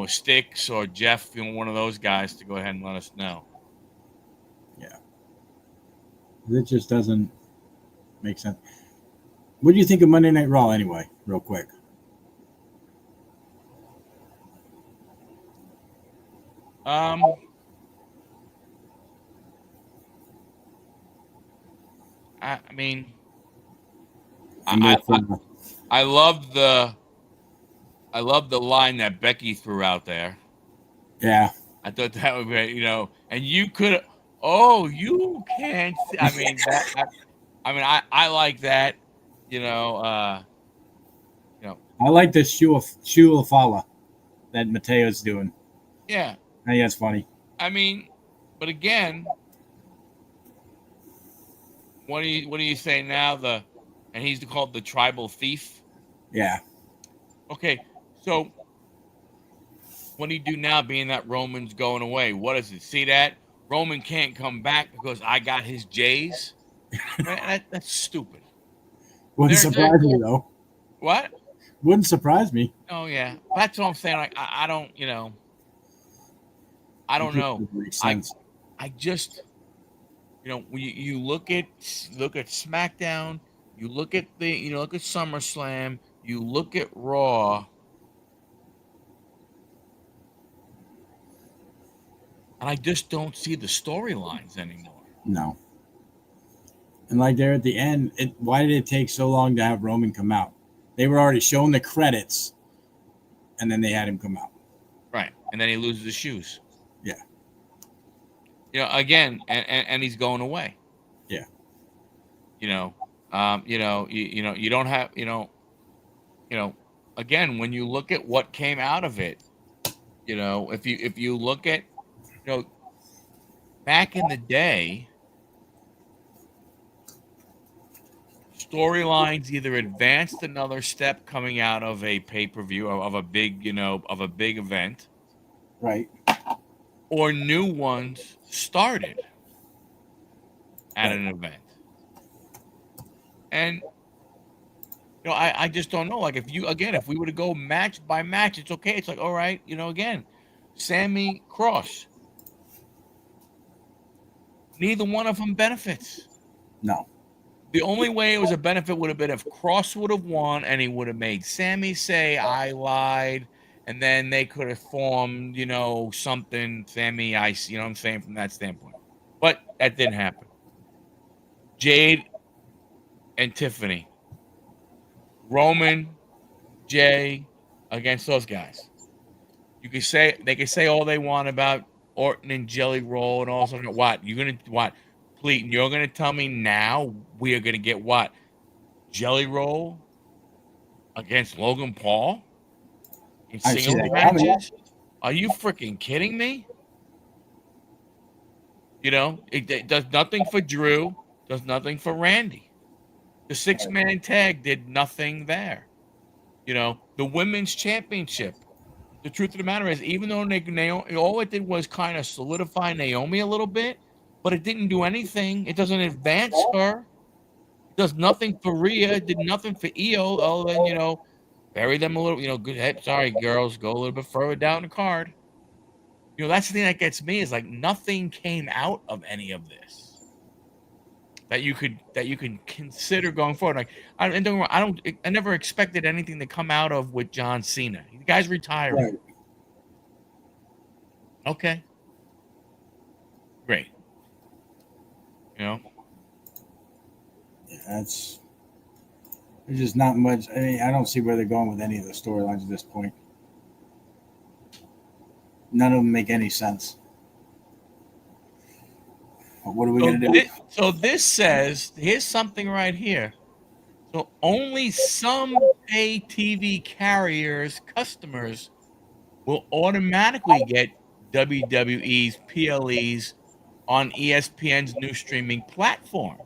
Sticks or Jeff, one of those guys to go ahead and let us know. Yeah. It just doesn't make sense. What do you think of Monday Night Raw anyway, real quick? I mean, I love the line that Becky threw out there. Yeah. I thought that would be, and you could, you can't see. I mean, I like that, I like the Shula Fala that Mateo's doing. Yeah. I think that's funny. I mean, but again, what do you say now? And he's called the tribal thief. Yeah. Okay. So what do you do now, being that Roman's going away? What is it? See that? Roman can't come back because I got his J's? That's stupid. Wouldn't surprise me, though. What? Wouldn't surprise me. Oh, yeah. That's what I'm saying. Like, I don't, I don't know. I just, when you look at SmackDown, you look at look at SummerSlam, you look at Raw, and I just don't see the storylines anymore. No. And like there at the end, why did it take so long to have Roman come out? They were already showing the credits, and then they had him come out. Right, and then he loses his shoes. Yeah. Again, and he's going away. Yeah. You don't have, again, when you look at what came out of it, if you look at, back in the day, storylines either advanced another step coming out of a pay-per-view of a big, of a big event. Right. Or new ones started at an event. And I just don't know. Like, if we were to go match by match, it's okay. It's like, all right, again, Sammy Cross. Neither one of them benefits. No. The only way it was a benefit would have been if Cross would have won and he would have made Sammy say, I lied. And then they could have formed, something, Sammy, you know what I'm saying, from that standpoint. But that didn't happen. Jade and Tiffany. Roman, Jay against those guys. They can say all they want about Orton and Jelly Roll and all something. What? Please, you're gonna tell me now we are gonna get what? Jelly Roll against Logan Paul in singles matches? Are you freaking kidding me? It does nothing for Drew, does nothing for Randy. The 6-man tag did nothing there. The women's championship. The truth of the matter is, even though Naomi, all it did was kind of solidify Naomi a little bit, but it didn't do anything. It doesn't advance her. It does nothing for Rhea. It did nothing for Io other than, bury them a little, good head. Sorry, girls, go a little bit further down the card. That's the thing that gets me is like nothing came out of any of this that you can consider going forward. Like, I never expected anything to come out of with John Cena. The guy's retiring. Right. Okay. Great. Yeah, there's just not much. I mean, I don't see where they're going with any of the storylines at this point. None of them make any sense. What are we going to do? So this says, here's something right here. So only some pay TV carriers' customers will automatically get WWE's PLEs on ESPN's new streaming platform.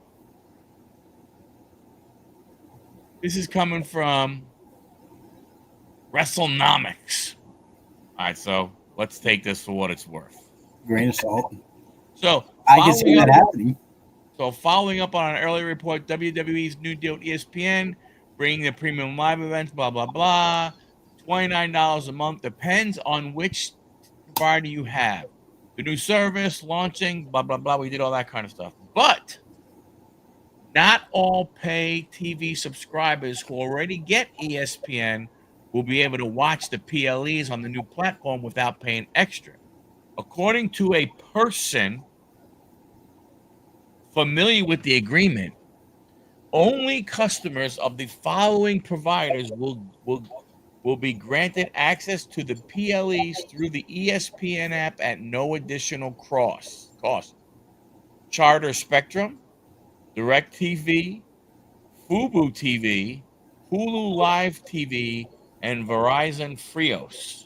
This is coming from WrestleNomics. All right, so let's take this for what it's worth. Grain of salt. So I can see that happening. So following up on an earlier report, WWE's new deal with ESPN, bringing the premium live events, blah, blah, blah. $29 a month. Depends on which provider you have. The new service launching, blah, blah, blah. We did all that kind of stuff. But not all pay TV subscribers who already get ESPN will be able to watch the PLEs on the new platform without paying extra. According to a person familiar with the agreement, only customers of the following providers will be granted access to the PLEs through the ESPN app at no additional cost. Charter Spectrum, DirecTV, Fubo TV, Hulu Live TV, and Verizon Fios.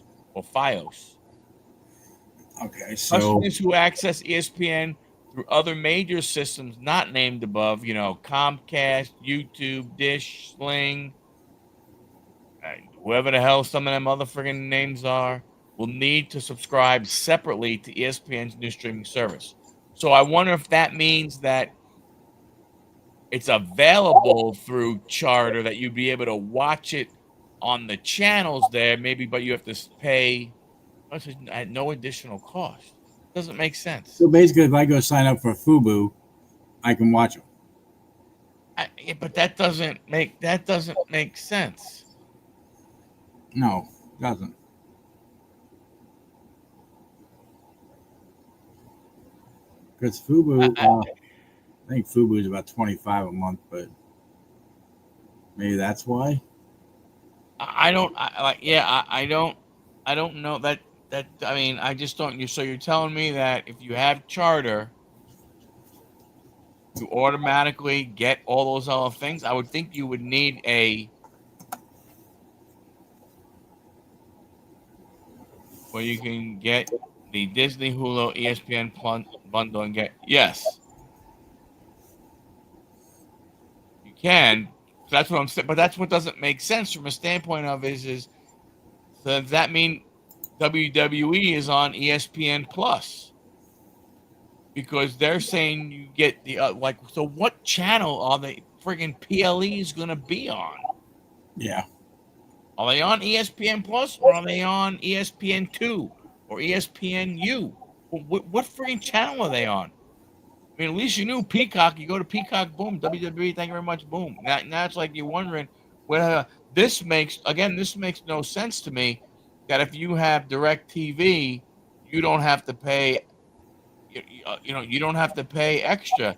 Okay, so customers who access ESPN through other major systems not named above, Comcast, YouTube, Dish, Sling, whoever the hell some of them other friggin' names are, will need to subscribe separately to ESPN's new streaming service. So I wonder if that means that it's available through Charter, that you'd be able to watch it on the channels there, maybe, but you have to pay at no additional cost. Doesn't make sense. So basically, if I go sign up for Fubo, I can watch them. But that doesn't make sense. No, it doesn't. Because Fubo, I think Fubo is about $25 a month, but maybe that's why. I don't know that. I mean, I just don't. So you're telling me that if you have Charter, you automatically get all those other things? I would think you would need where you can get the Disney, Hulu, ESPN bundle and get. Yes, you can. That's what I'm saying. But that's what doesn't make sense from a standpoint of is so does that mean WWE is on ESPN Plus? Because they're saying you get the so what channel are the friggin' PLEs gonna be on? Yeah. Are they on ESPN Plus or are they on ESPN2 or ESPNU? What freaking channel are they on? I mean, at least you knew Peacock. You go to Peacock, boom, WWE, thank you very much, boom. Now it's like you're wondering where this makes no sense to me that if you have Direct TV, you don't have to pay, you don't have to pay extra.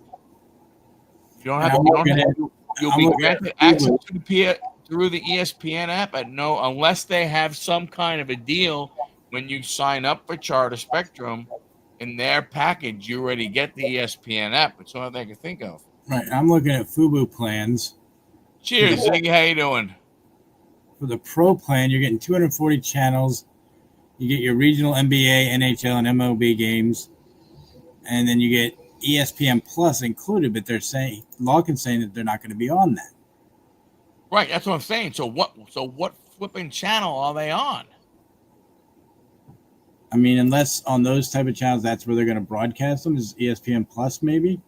And I'm looking at You'll I'm be looking at granted access Hulu. to through the ESPN app unless they have some kind of a deal when you sign up for Charter Spectrum in their package, you already get the ESPN app. It's the only thing I can think of. Right. I'm looking at Fubu plans. Cheers, Ziggy. How you doing? For the Pro plan, you're getting 240 channels. You get your regional NBA, NHL, and MLB games, and then you get ESPN Plus included. But they're saying Lawkins saying that they're not going to be on that. Right, that's what I'm saying. So what flipping channel are they on? I mean, unless on those type of channels, that's where they're going to broadcast them. Is ESPN Plus maybe?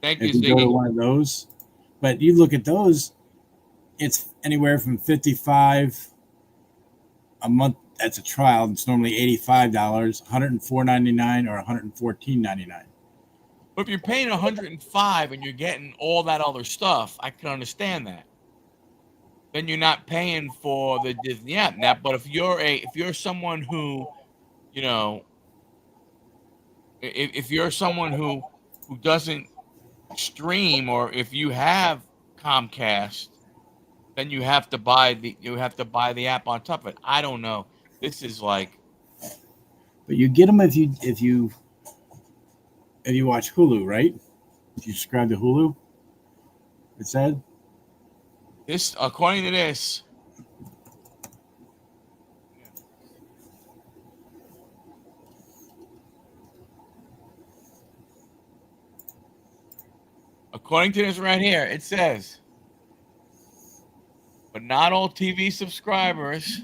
Thank you, If you go to Ziggy. one of those, but you look at those, it's anywhere from $55 a month. That's a trial. It's normally $85, $104.99 or $114.99. But if you're paying 105 and you're getting all that other stuff, I can understand that. Then you're not paying for the Disney app. Now, but if you're someone who, you know, if you're someone who doesn't stream, or if you have Comcast, then you have to buy the app on top of it. I don't know. This is like, But you get them if you watch Hulu, right? If you subscribe to Hulu, it said. this, according to this, right here, it says, but not all TV subscribers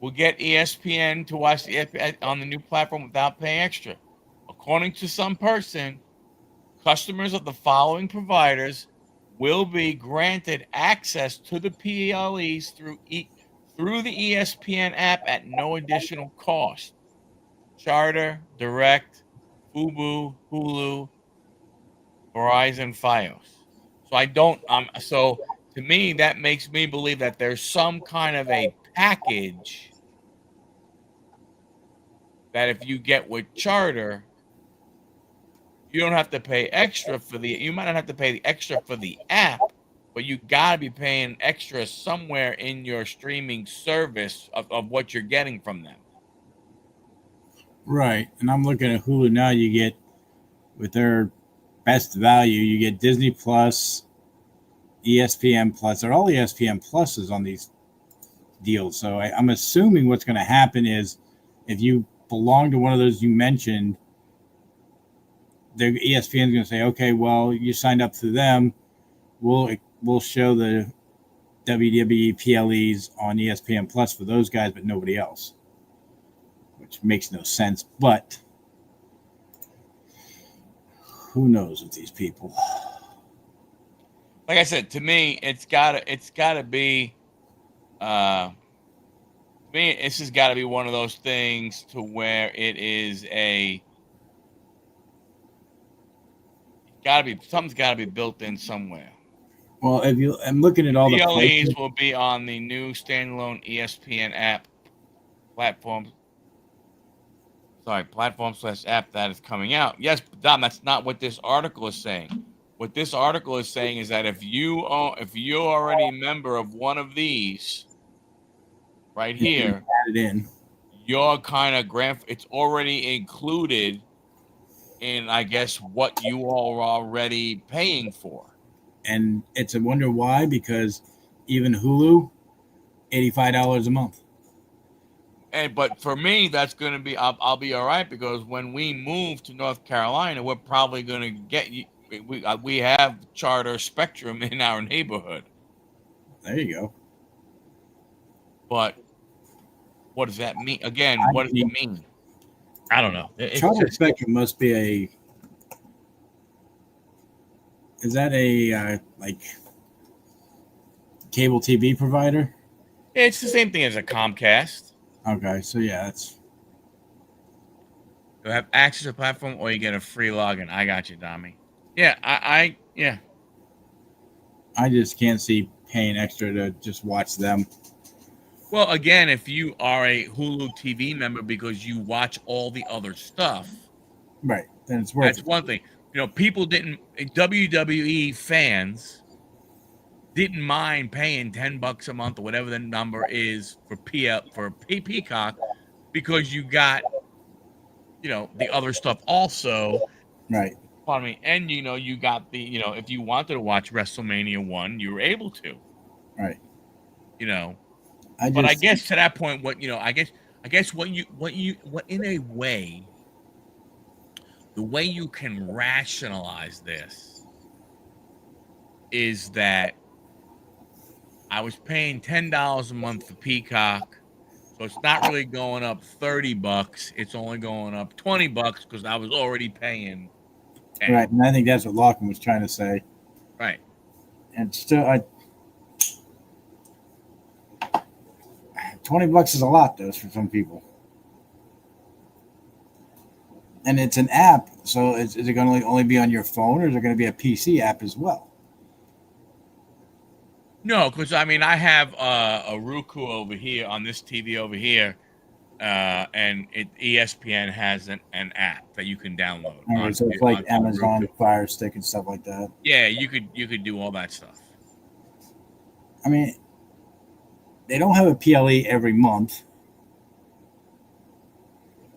will get ESPN to watch the ESPN on the new platform without paying extra. According to some person, customers of the following providers will be granted access to the PLEs through the ESPN app at no additional cost. Charter, Direct, Fubu, Hulu, Verizon, Fios. So I don't. So to me, that makes me believe that there's some kind of a package that if you get with Charter, you don't have to pay extra for you might not have to pay the extra for the app, but you gotta be paying extra somewhere in your streaming service of what you're getting from them. Right. And I'm looking at Hulu now. You get, with their best value, you get Disney Plus, ESPN Plus. They're all ESPN Pluses on these deals. So I'm assuming what's going to happen is if you belong to one of those you mentioned, the ESPN is going to say, okay, well, you signed up to them. We'll show the WWE PLEs on ESPN Plus for those guys, but nobody else, which makes no sense. But who knows with these people? Like I said, to me, it's gotta be. To me, this has got to be one of those things to where it is something's got to be built in somewhere. Well, I'm looking at all the PLEs will be on the new standalone ESPN app platform. Sorry, platform/app that is coming out. Yes, but Dom, that's not what this article is saying. What this article is saying is that if you're already a member of one of these right here, added in, your kind of it's already included in, I guess, what you all are already paying for. And it's a wonder why, because even Hulu, $85 a month. But for me, that's going to be, I'll be all right, because when we move to North Carolina, we're probably going to get you. We have Charter Spectrum in our neighborhood. There you go. But what does that mean? Again, what does it mean? I don't know. Charter Spectrum must be a. Is that a like? cable TV provider? It's the same thing as a Comcast. Okay, so yeah, that's. You have access to a platform, or you get a free login. I got you, Dami. Yeah, yeah. I just can't see paying extra to just watch them. Well, again, if you are a Hulu TV member because you watch all the other stuff, right, then it's worth that's it. one thing. People didn't, WWE fans didn't mind paying $10 a month or whatever the number is for Peacock, because you got the other stuff also. Right. Pardon me. And you got the if you wanted to watch WrestleMania 1, you were able to. Right. But I guess to that point, I guess what in a way, the way you can rationalize this is that I was paying $10 a month for Peacock, so it's not really going up $30. It's only going up $20 because I was already paying 10. Right, and I think that's what Lachlan was trying to say. Right. And still, $20 is a lot, though, for some people. And it's an app, so is it going to only be on your phone, or is it going to be a PC app as well? No, because I have a Roku over here on this TV over here, and ESPN has an app that you can download. Right, so it's like Amazon Fire Stick and stuff like that. Yeah, you could do all that stuff. I mean, they don't have a PLE every month.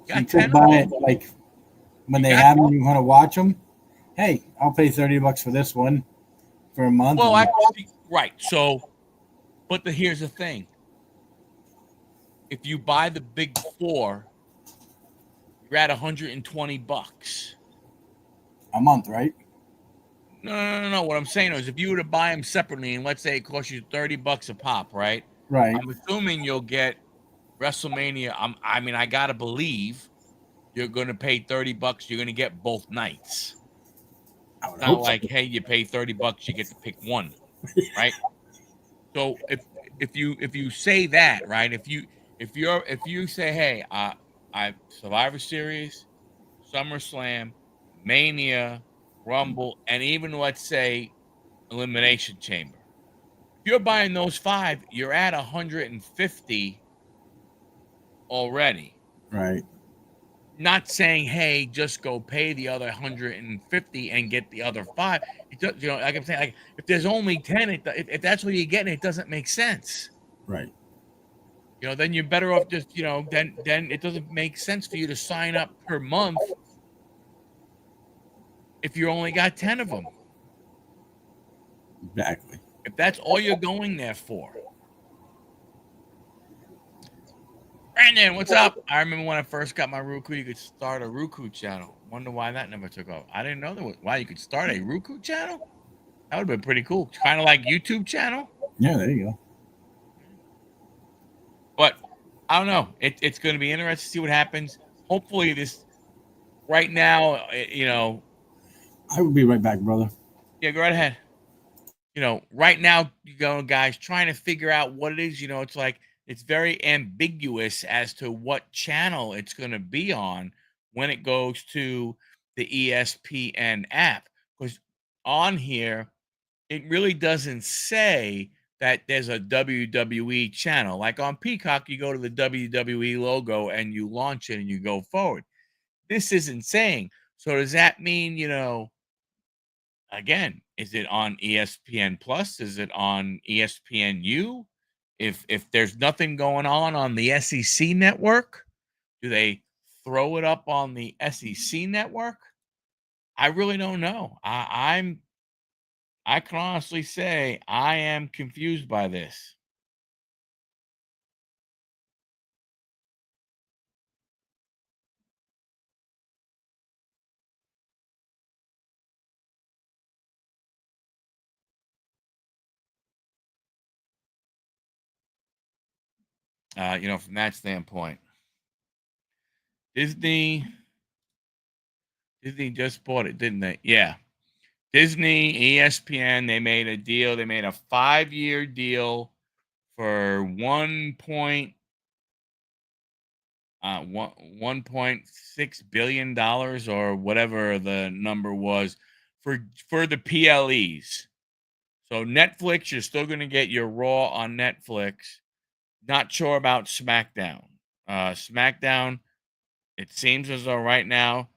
So you could buy it like when they have them. You want to watch them? Hey, I'll pay $30 for this one for a month. Well, right. So, but here's the thing: if you buy the big four, you're at $120 a month, right? No. What I'm saying is, if you were to buy them separately, and let's say it costs you $30 a pop, right? Right. I'm assuming you'll get WrestleMania. I gotta believe you're going to pay $30. You're going to get both nights. It's not like, hey, you pay $30, you get to pick one, right? So if you say that, right? If you say, hey, I Survivor Series, SummerSlam, Mania, Rumble, and even let's say Elimination Chamber. If you're buying those 5, you're at 150 already. Right. Not saying, hey, just go pay the other 150 and get the other 5. Like I'm saying, like if there's only 10, if that's what you're getting, it doesn't make sense. Right. Then you're better off just, then it doesn't make sense for you to sign up per month if you only got 10 of them. Exactly. If that's all you're going there for. Brandon, what's up? I remember when I first got my Roku, you could start a Roku channel. Wonder why that never took off. I didn't know there was. Wow, you could start a Roku channel? That would have been pretty cool. Kind of like YouTube channel. Yeah, there you go. But I don't know. It's going to be interesting to see what happens. Hopefully this right now, I will be right back, brother. Yeah, go right ahead. Right now, guys, trying to figure out what it is. It's like, it's very ambiguous as to what channel it's going to be on when it goes to the ESPN app. Because on here, it really doesn't say that there's a WWE channel. Like on Peacock, you go to the WWE logo and you launch it and you go forward. This isn't saying. So does that mean, again, is it on ESPN Plus? Is it on ESPNU? If there's nothing going on the SEC network, do they throw it up on the SEC network? I really don't know. I can honestly say I am confused by this. From that standpoint. Disney just bought it, didn't they? Yeah. Disney, ESPN, they made a deal. They made a 5-year deal for 1.6 billion dollars or whatever the number was for the PLEs. So Netflix, you're still going to get your Raw on Netflix. Not sure about SmackDown. SmackDown, it seems as though right now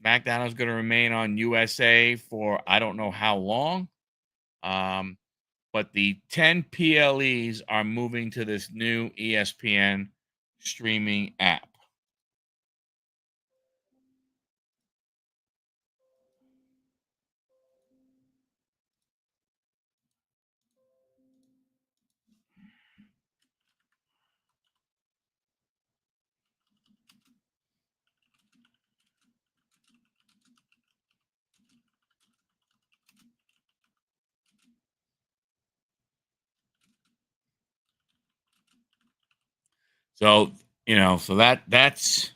SmackDown is going to remain on USA for I don't know how long. But the 10 PLEs are moving to this new ESPN streaming app. So, so that's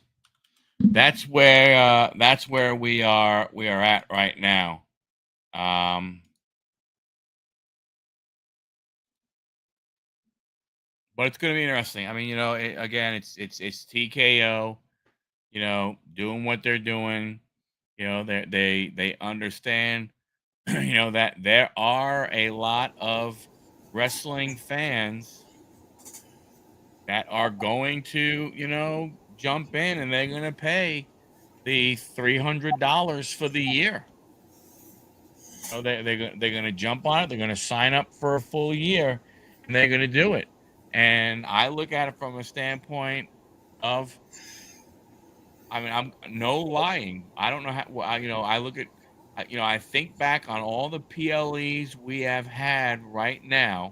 where we are at right now. But it's going to be interesting. I mean, again, it's TKO, doing what they're doing. They understand, that there are a lot of wrestling fans that are going to, jump in and they're going to pay the $300 for the year. They're going to jump on it. They're going to sign up for a full year, and they're going to do it. And I look at it from a standpoint of, I mean, I'm no lying. I don't know how. I look at, I think back on all the PLEs we have had right now,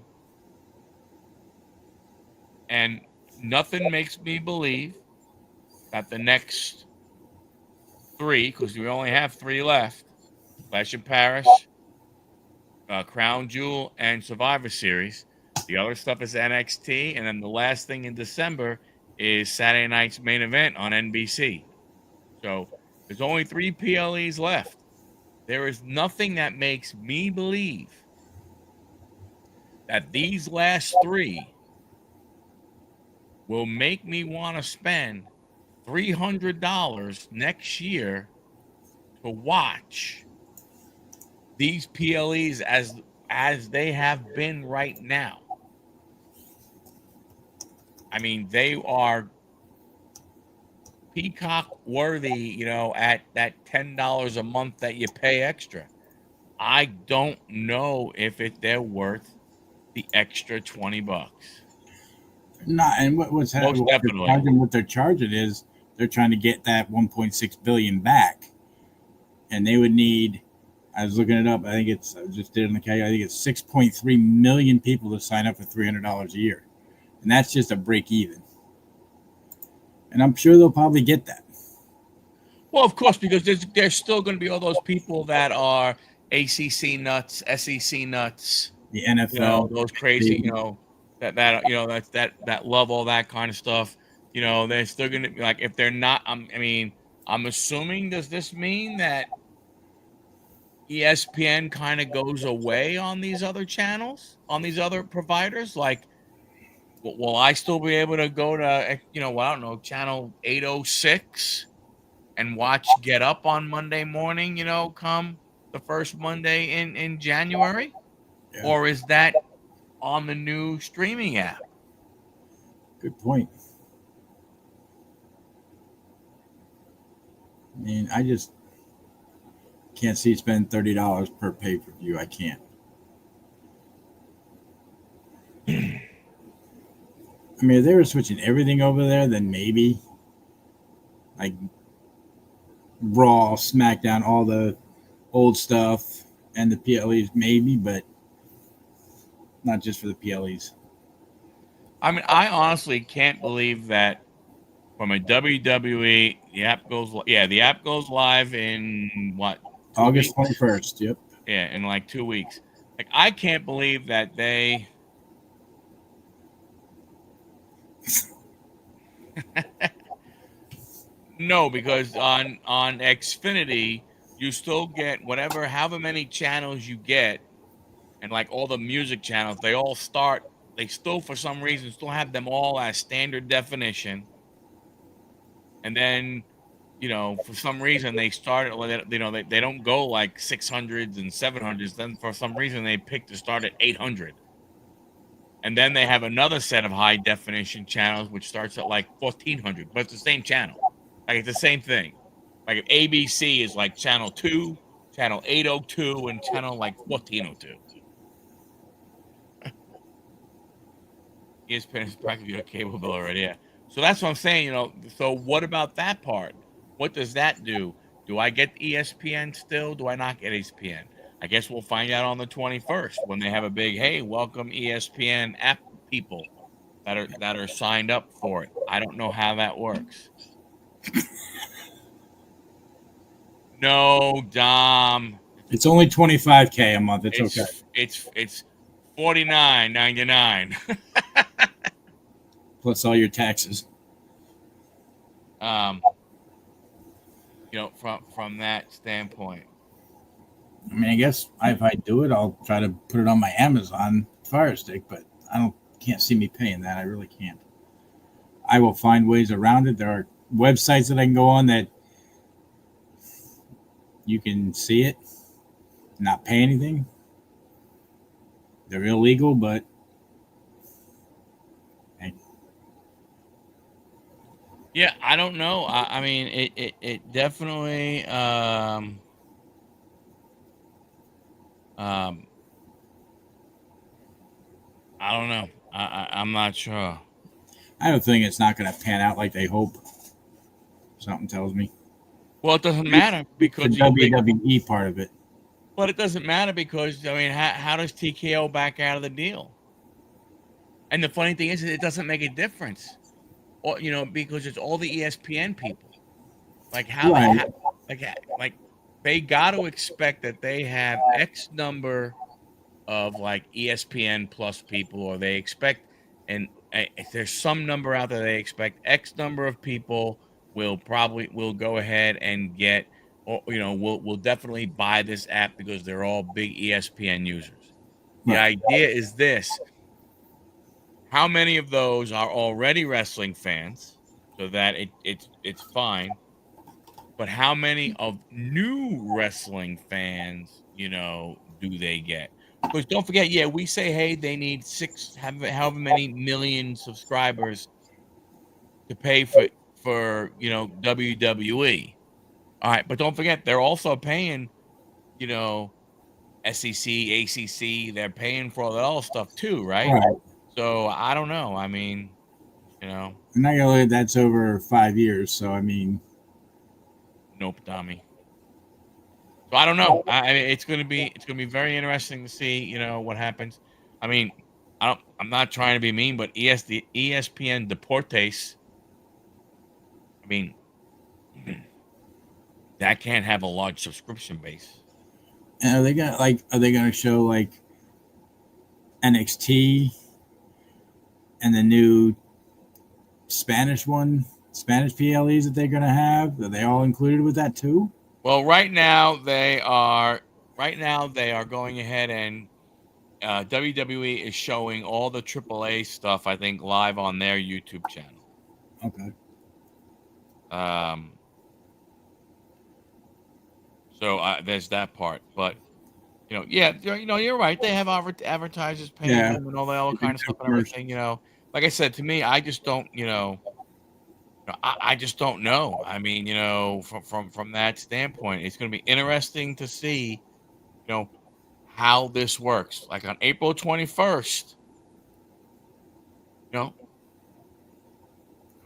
and nothing makes me believe that the next 3, because we only have 3 left, Clash in Paris, Crown Jewel, and Survivor Series. The other stuff is NXT, and then the last thing in December is Saturday night's main event on NBC. So there's only 3 PLEs left. There is nothing that makes me believe that these last 3 will make me want to spend $300 next year to watch these PLEs as they have been right now. I mean, they are Peacock worthy, at that $10 a month that you pay extra. I don't know if they're worth the extra $20. Not, and what's Most definitely. what they're charging is they're trying to get that 1.6 billion back, and they would need. I was looking it up. I just did it in the calculator. I think it's 6.3 million people to sign up for $300 a year, and that's just a break even. And I'm sure they'll probably get that. Well, of course, because there's still going to be all those people that are ACC nuts, SEC nuts, The NFL, those crazy, that love all that kind of stuff. They're still going to be like, if they're not, I'm assuming, does this mean that ESPN kind of goes away on these other channels, on these other providers? Like, will I still be able to go to, I don't know, channel 806 and watch Get Up on Monday morning, come the first Monday in January? Yeah. Or is that on the new streaming app? Good point. I mean, I just can't see spending $30 per pay-per-view. I can't. I mean, if they were switching everything over there, then maybe like Raw, SmackDown, all the old stuff, and the PLEs, maybe, but not just for the PLEs. I mean, I honestly can't believe that from a WWE, the app goes live in what? August 21st. Yep. Yeah, in like 2 weeks. Like, I can't believe that they no, because on Xfinity you still get whatever, however many channels you get, and like all the music channels, they still for some reason still have them all as standard definition. And then, for some reason they started, they don't go like 600s and 700s. Then for some reason they pick to start at 800. And then they have another set of high definition channels, which starts at like 1400, but it's the same channel. Like it's the same thing. Like if ABC is like channel 2, channel 802, and channel like 1402. ESPN is practically a cable bill already. Yeah. So that's what I'm saying. So what about that part? What does that do? Do I get ESPN still? Do I not get ESPN? I guess we'll find out on the 21st when they have a big, hey, welcome ESPN app people that are signed up for it. I don't know how that works. No, Dom. It's only $25K a month. It's okay. It's $49.99. Plus all your taxes. From that standpoint. I mean, I guess if I do it, I'll try to put it on my Amazon Fire Stick, but can't see me paying that. I really can't. I will find ways around it. There are websites that I can go on that you can see it, not pay anything. They're illegal, but hey. Yeah, I don't know. I mean, it definitely I don't know. I'm not sure. I have a feeling it's not going to pan out like they hope. Something tells me. Well, it doesn't matter because the WWE part of it. But it doesn't matter because, I mean, how does TKO back out of the deal? And the funny thing is, it doesn't make a difference, because it's all the ESPN people. Like how, right. like they got to expect that they have X number of like ESPN plus people, or they expect, and if there's some number out there, they expect X number of people will go ahead and get, or will definitely buy this app because they're all big ESPN users. The idea is this: how many of those are already wrestling fans, so that it's fine, but how many of new wrestling fans, do they get? Because don't forget, yeah, we say, hey, they need however many million subscribers to pay for WWE. All right, but don't forget, they're also paying, SEC, ACC. They're paying for all that other stuff too, right? So I don't know. I mean, I'm not gonna look at that's over 5 years. So I mean, nope, Tommy. So I don't know. I mean, it's gonna be very interesting to see, what happens. I mean, I'm not trying to be mean, but ESPN Deportes. I mean, that can't have a large subscription base. And are they gonna show like NXT and the new Spanish PLEs that they're gonna have? Are they all included with that too? Well, right now they are going ahead and WWE is showing all the AAA stuff, I think, live on their YouTube channel. Okay. So there's that part, but yeah, you're right. They have advertisers paying them and all that other kind of stuff and everything. Like I said, to me, I just don't. I just don't know. I mean, from that standpoint, it's going to be interesting to see, how this works. Like on April 21st, I'm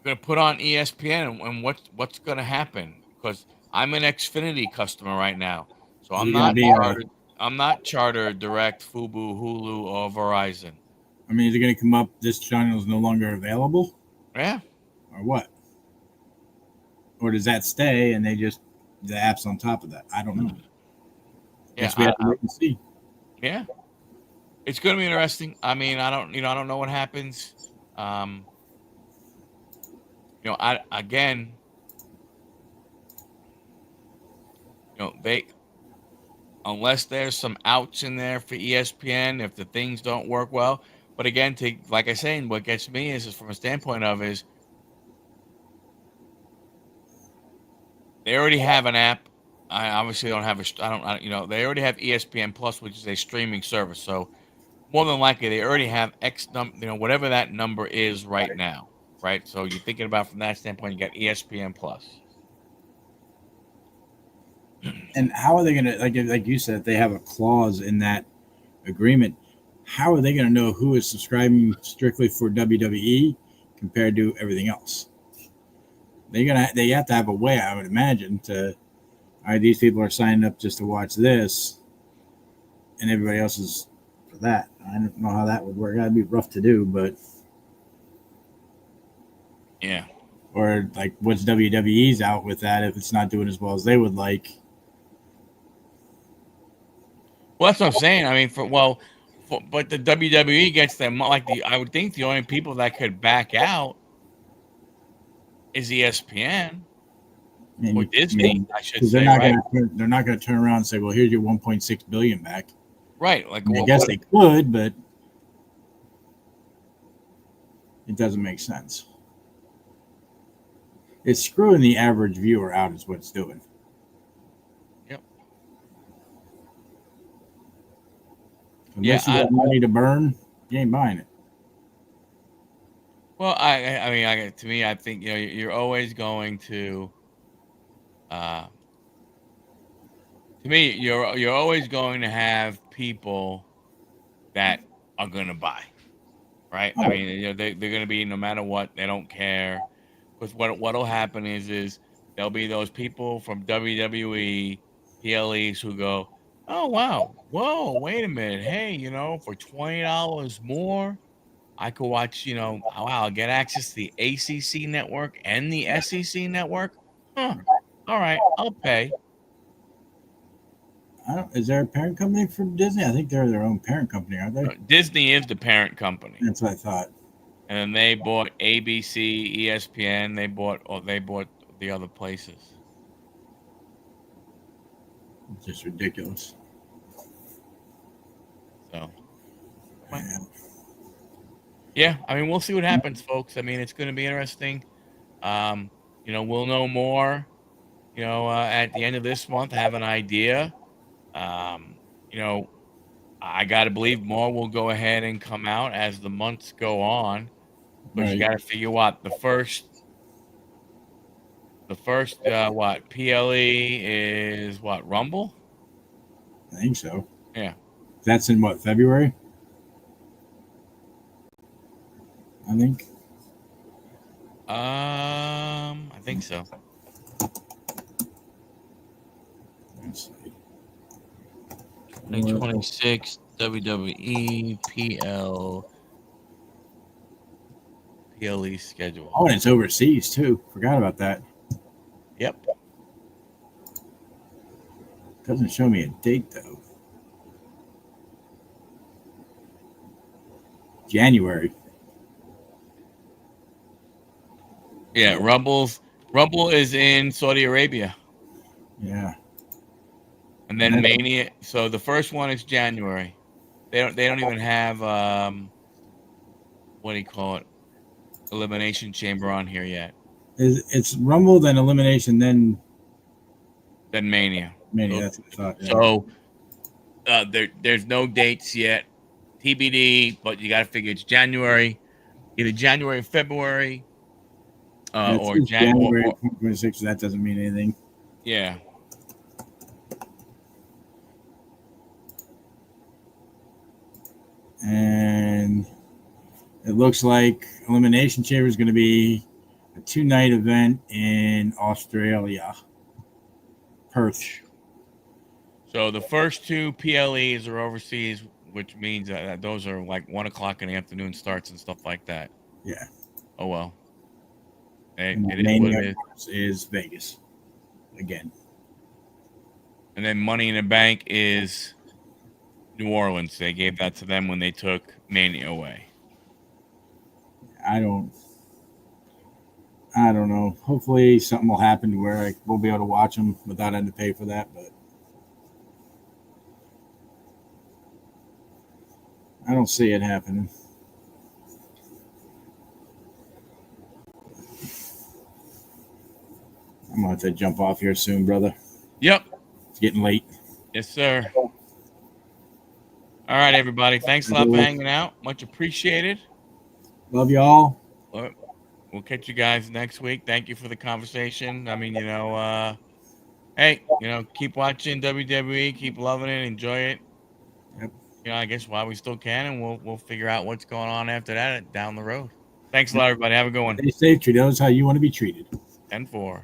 going to put on ESPN and what's going to happen, because I'm an Xfinity customer right now, so I'm not Charter, Direct, Fubo, Hulu, or Verizon. I mean, is it going to come up this channel is no longer available? Yeah. Or what? Or does that stay and the app's on top of that? I don't know. Yeah, Guess we have to wait and see. Yeah. It's going to be interesting. I mean, I don't know what happens. they unless there's some outs in there for ESPN if the things don't work well. But again, like I say, what gets me is from a standpoint of is they already have an app. I obviously don't have they already have ESPN Plus, which is a streaming service. So more than likely they already have X number, whatever that number is right now, right? So you're thinking about from that standpoint, you got ESPN Plus. And how are they going to, like you said, if they have a clause in that agreement, how are they going to know who is subscribing strictly for WWE compared to everything else? They have to have a way, I would imagine, to, all right, these people are signing up just to watch this, and everybody else is for that. I don't know how that would work. That'd be rough to do, but yeah. Or like, what's WWE's out with that if it's not doing as well as they would like? Well, that's what I'm saying. I mean, but the WWE gets them I would think the only people that could back out is ESPN or Disney, I should say, right? They're not going to turn around and say, "Well, here's your 1.6 billion back." Right. Like, I guess they could, but it doesn't make sense. It's screwing the average viewer out, is what it's doing. Yep. Unless you have money to burn, you ain't buying it. Well, I mean, to me, I think you're always going to. To me, you're always going to have people that are going to buy, right? I mean, they're going to be no matter what. They don't care, because what'll happen is there'll be those people from WWE PLEs who go, oh wow, whoa, wait a minute, hey, for $20 more, I could watch, wow, I'll get access to the ACC network and the SEC network. Huh. All right, I'll pay. Is there a parent company for Disney? I think they're their own parent company, aren't they? Disney is the parent company. That's what I thought. And then they bought ABC, ESPN. They bought the other places. It's just ridiculous. So, yeah, I mean, we'll see what happens, folks. I mean, it's going to be interesting. We'll know more, at the end of this month, have an idea. I got to believe more will go ahead and come out as the months go on, because you got to figure what the first what PLE is, what, Rumble? I think so. Yeah. That's in what, February? I think. I think so. Let's see. 2026 WWE PLE schedule. Oh, and it's overseas too. Forgot about that. Yep. Doesn't show me a date though. January. Yeah, Rumble is in Saudi Arabia. Yeah. And then Mania. So the first one is January. They don't even have what do you call it? Elimination Chamber on here yet. It's Rumble, then Elimination, then Mania. Mania, that's what I thought. Yeah. So there's no dates yet. TBD, but you got to figure it's January, either January, February, or January 2026. That doesn't mean anything. Yeah. And it looks like Elimination Chamber is going to be a 2-night event in Australia, Perth. So the first two PLEs are overseas, which means that those are like 1 o'clock in the afternoon starts and stuff like that. Yeah. Oh well. It is what it is Vegas again. And then Money in the Bank is New Orleans. They gave that to them when they took Mania away. I don't know. Hopefully something will happen where we'll be able to watch them without having to pay for that. But I don't see it happening. I'm going to have to jump off here soon, brother. Yep. It's getting late. Yes, sir. All right, everybody. Thanks a lot for hanging out. Much appreciated. Love you all. We'll catch you guys next week. Thank you for the conversation. I mean, hey, keep watching WWE, keep loving it, enjoy it. Yep. I guess while we still can, and we'll figure out what's going on after that down the road. Thanks a lot, everybody. Have a good one. Stay safe. Treat others how you want to be treated. 10-4.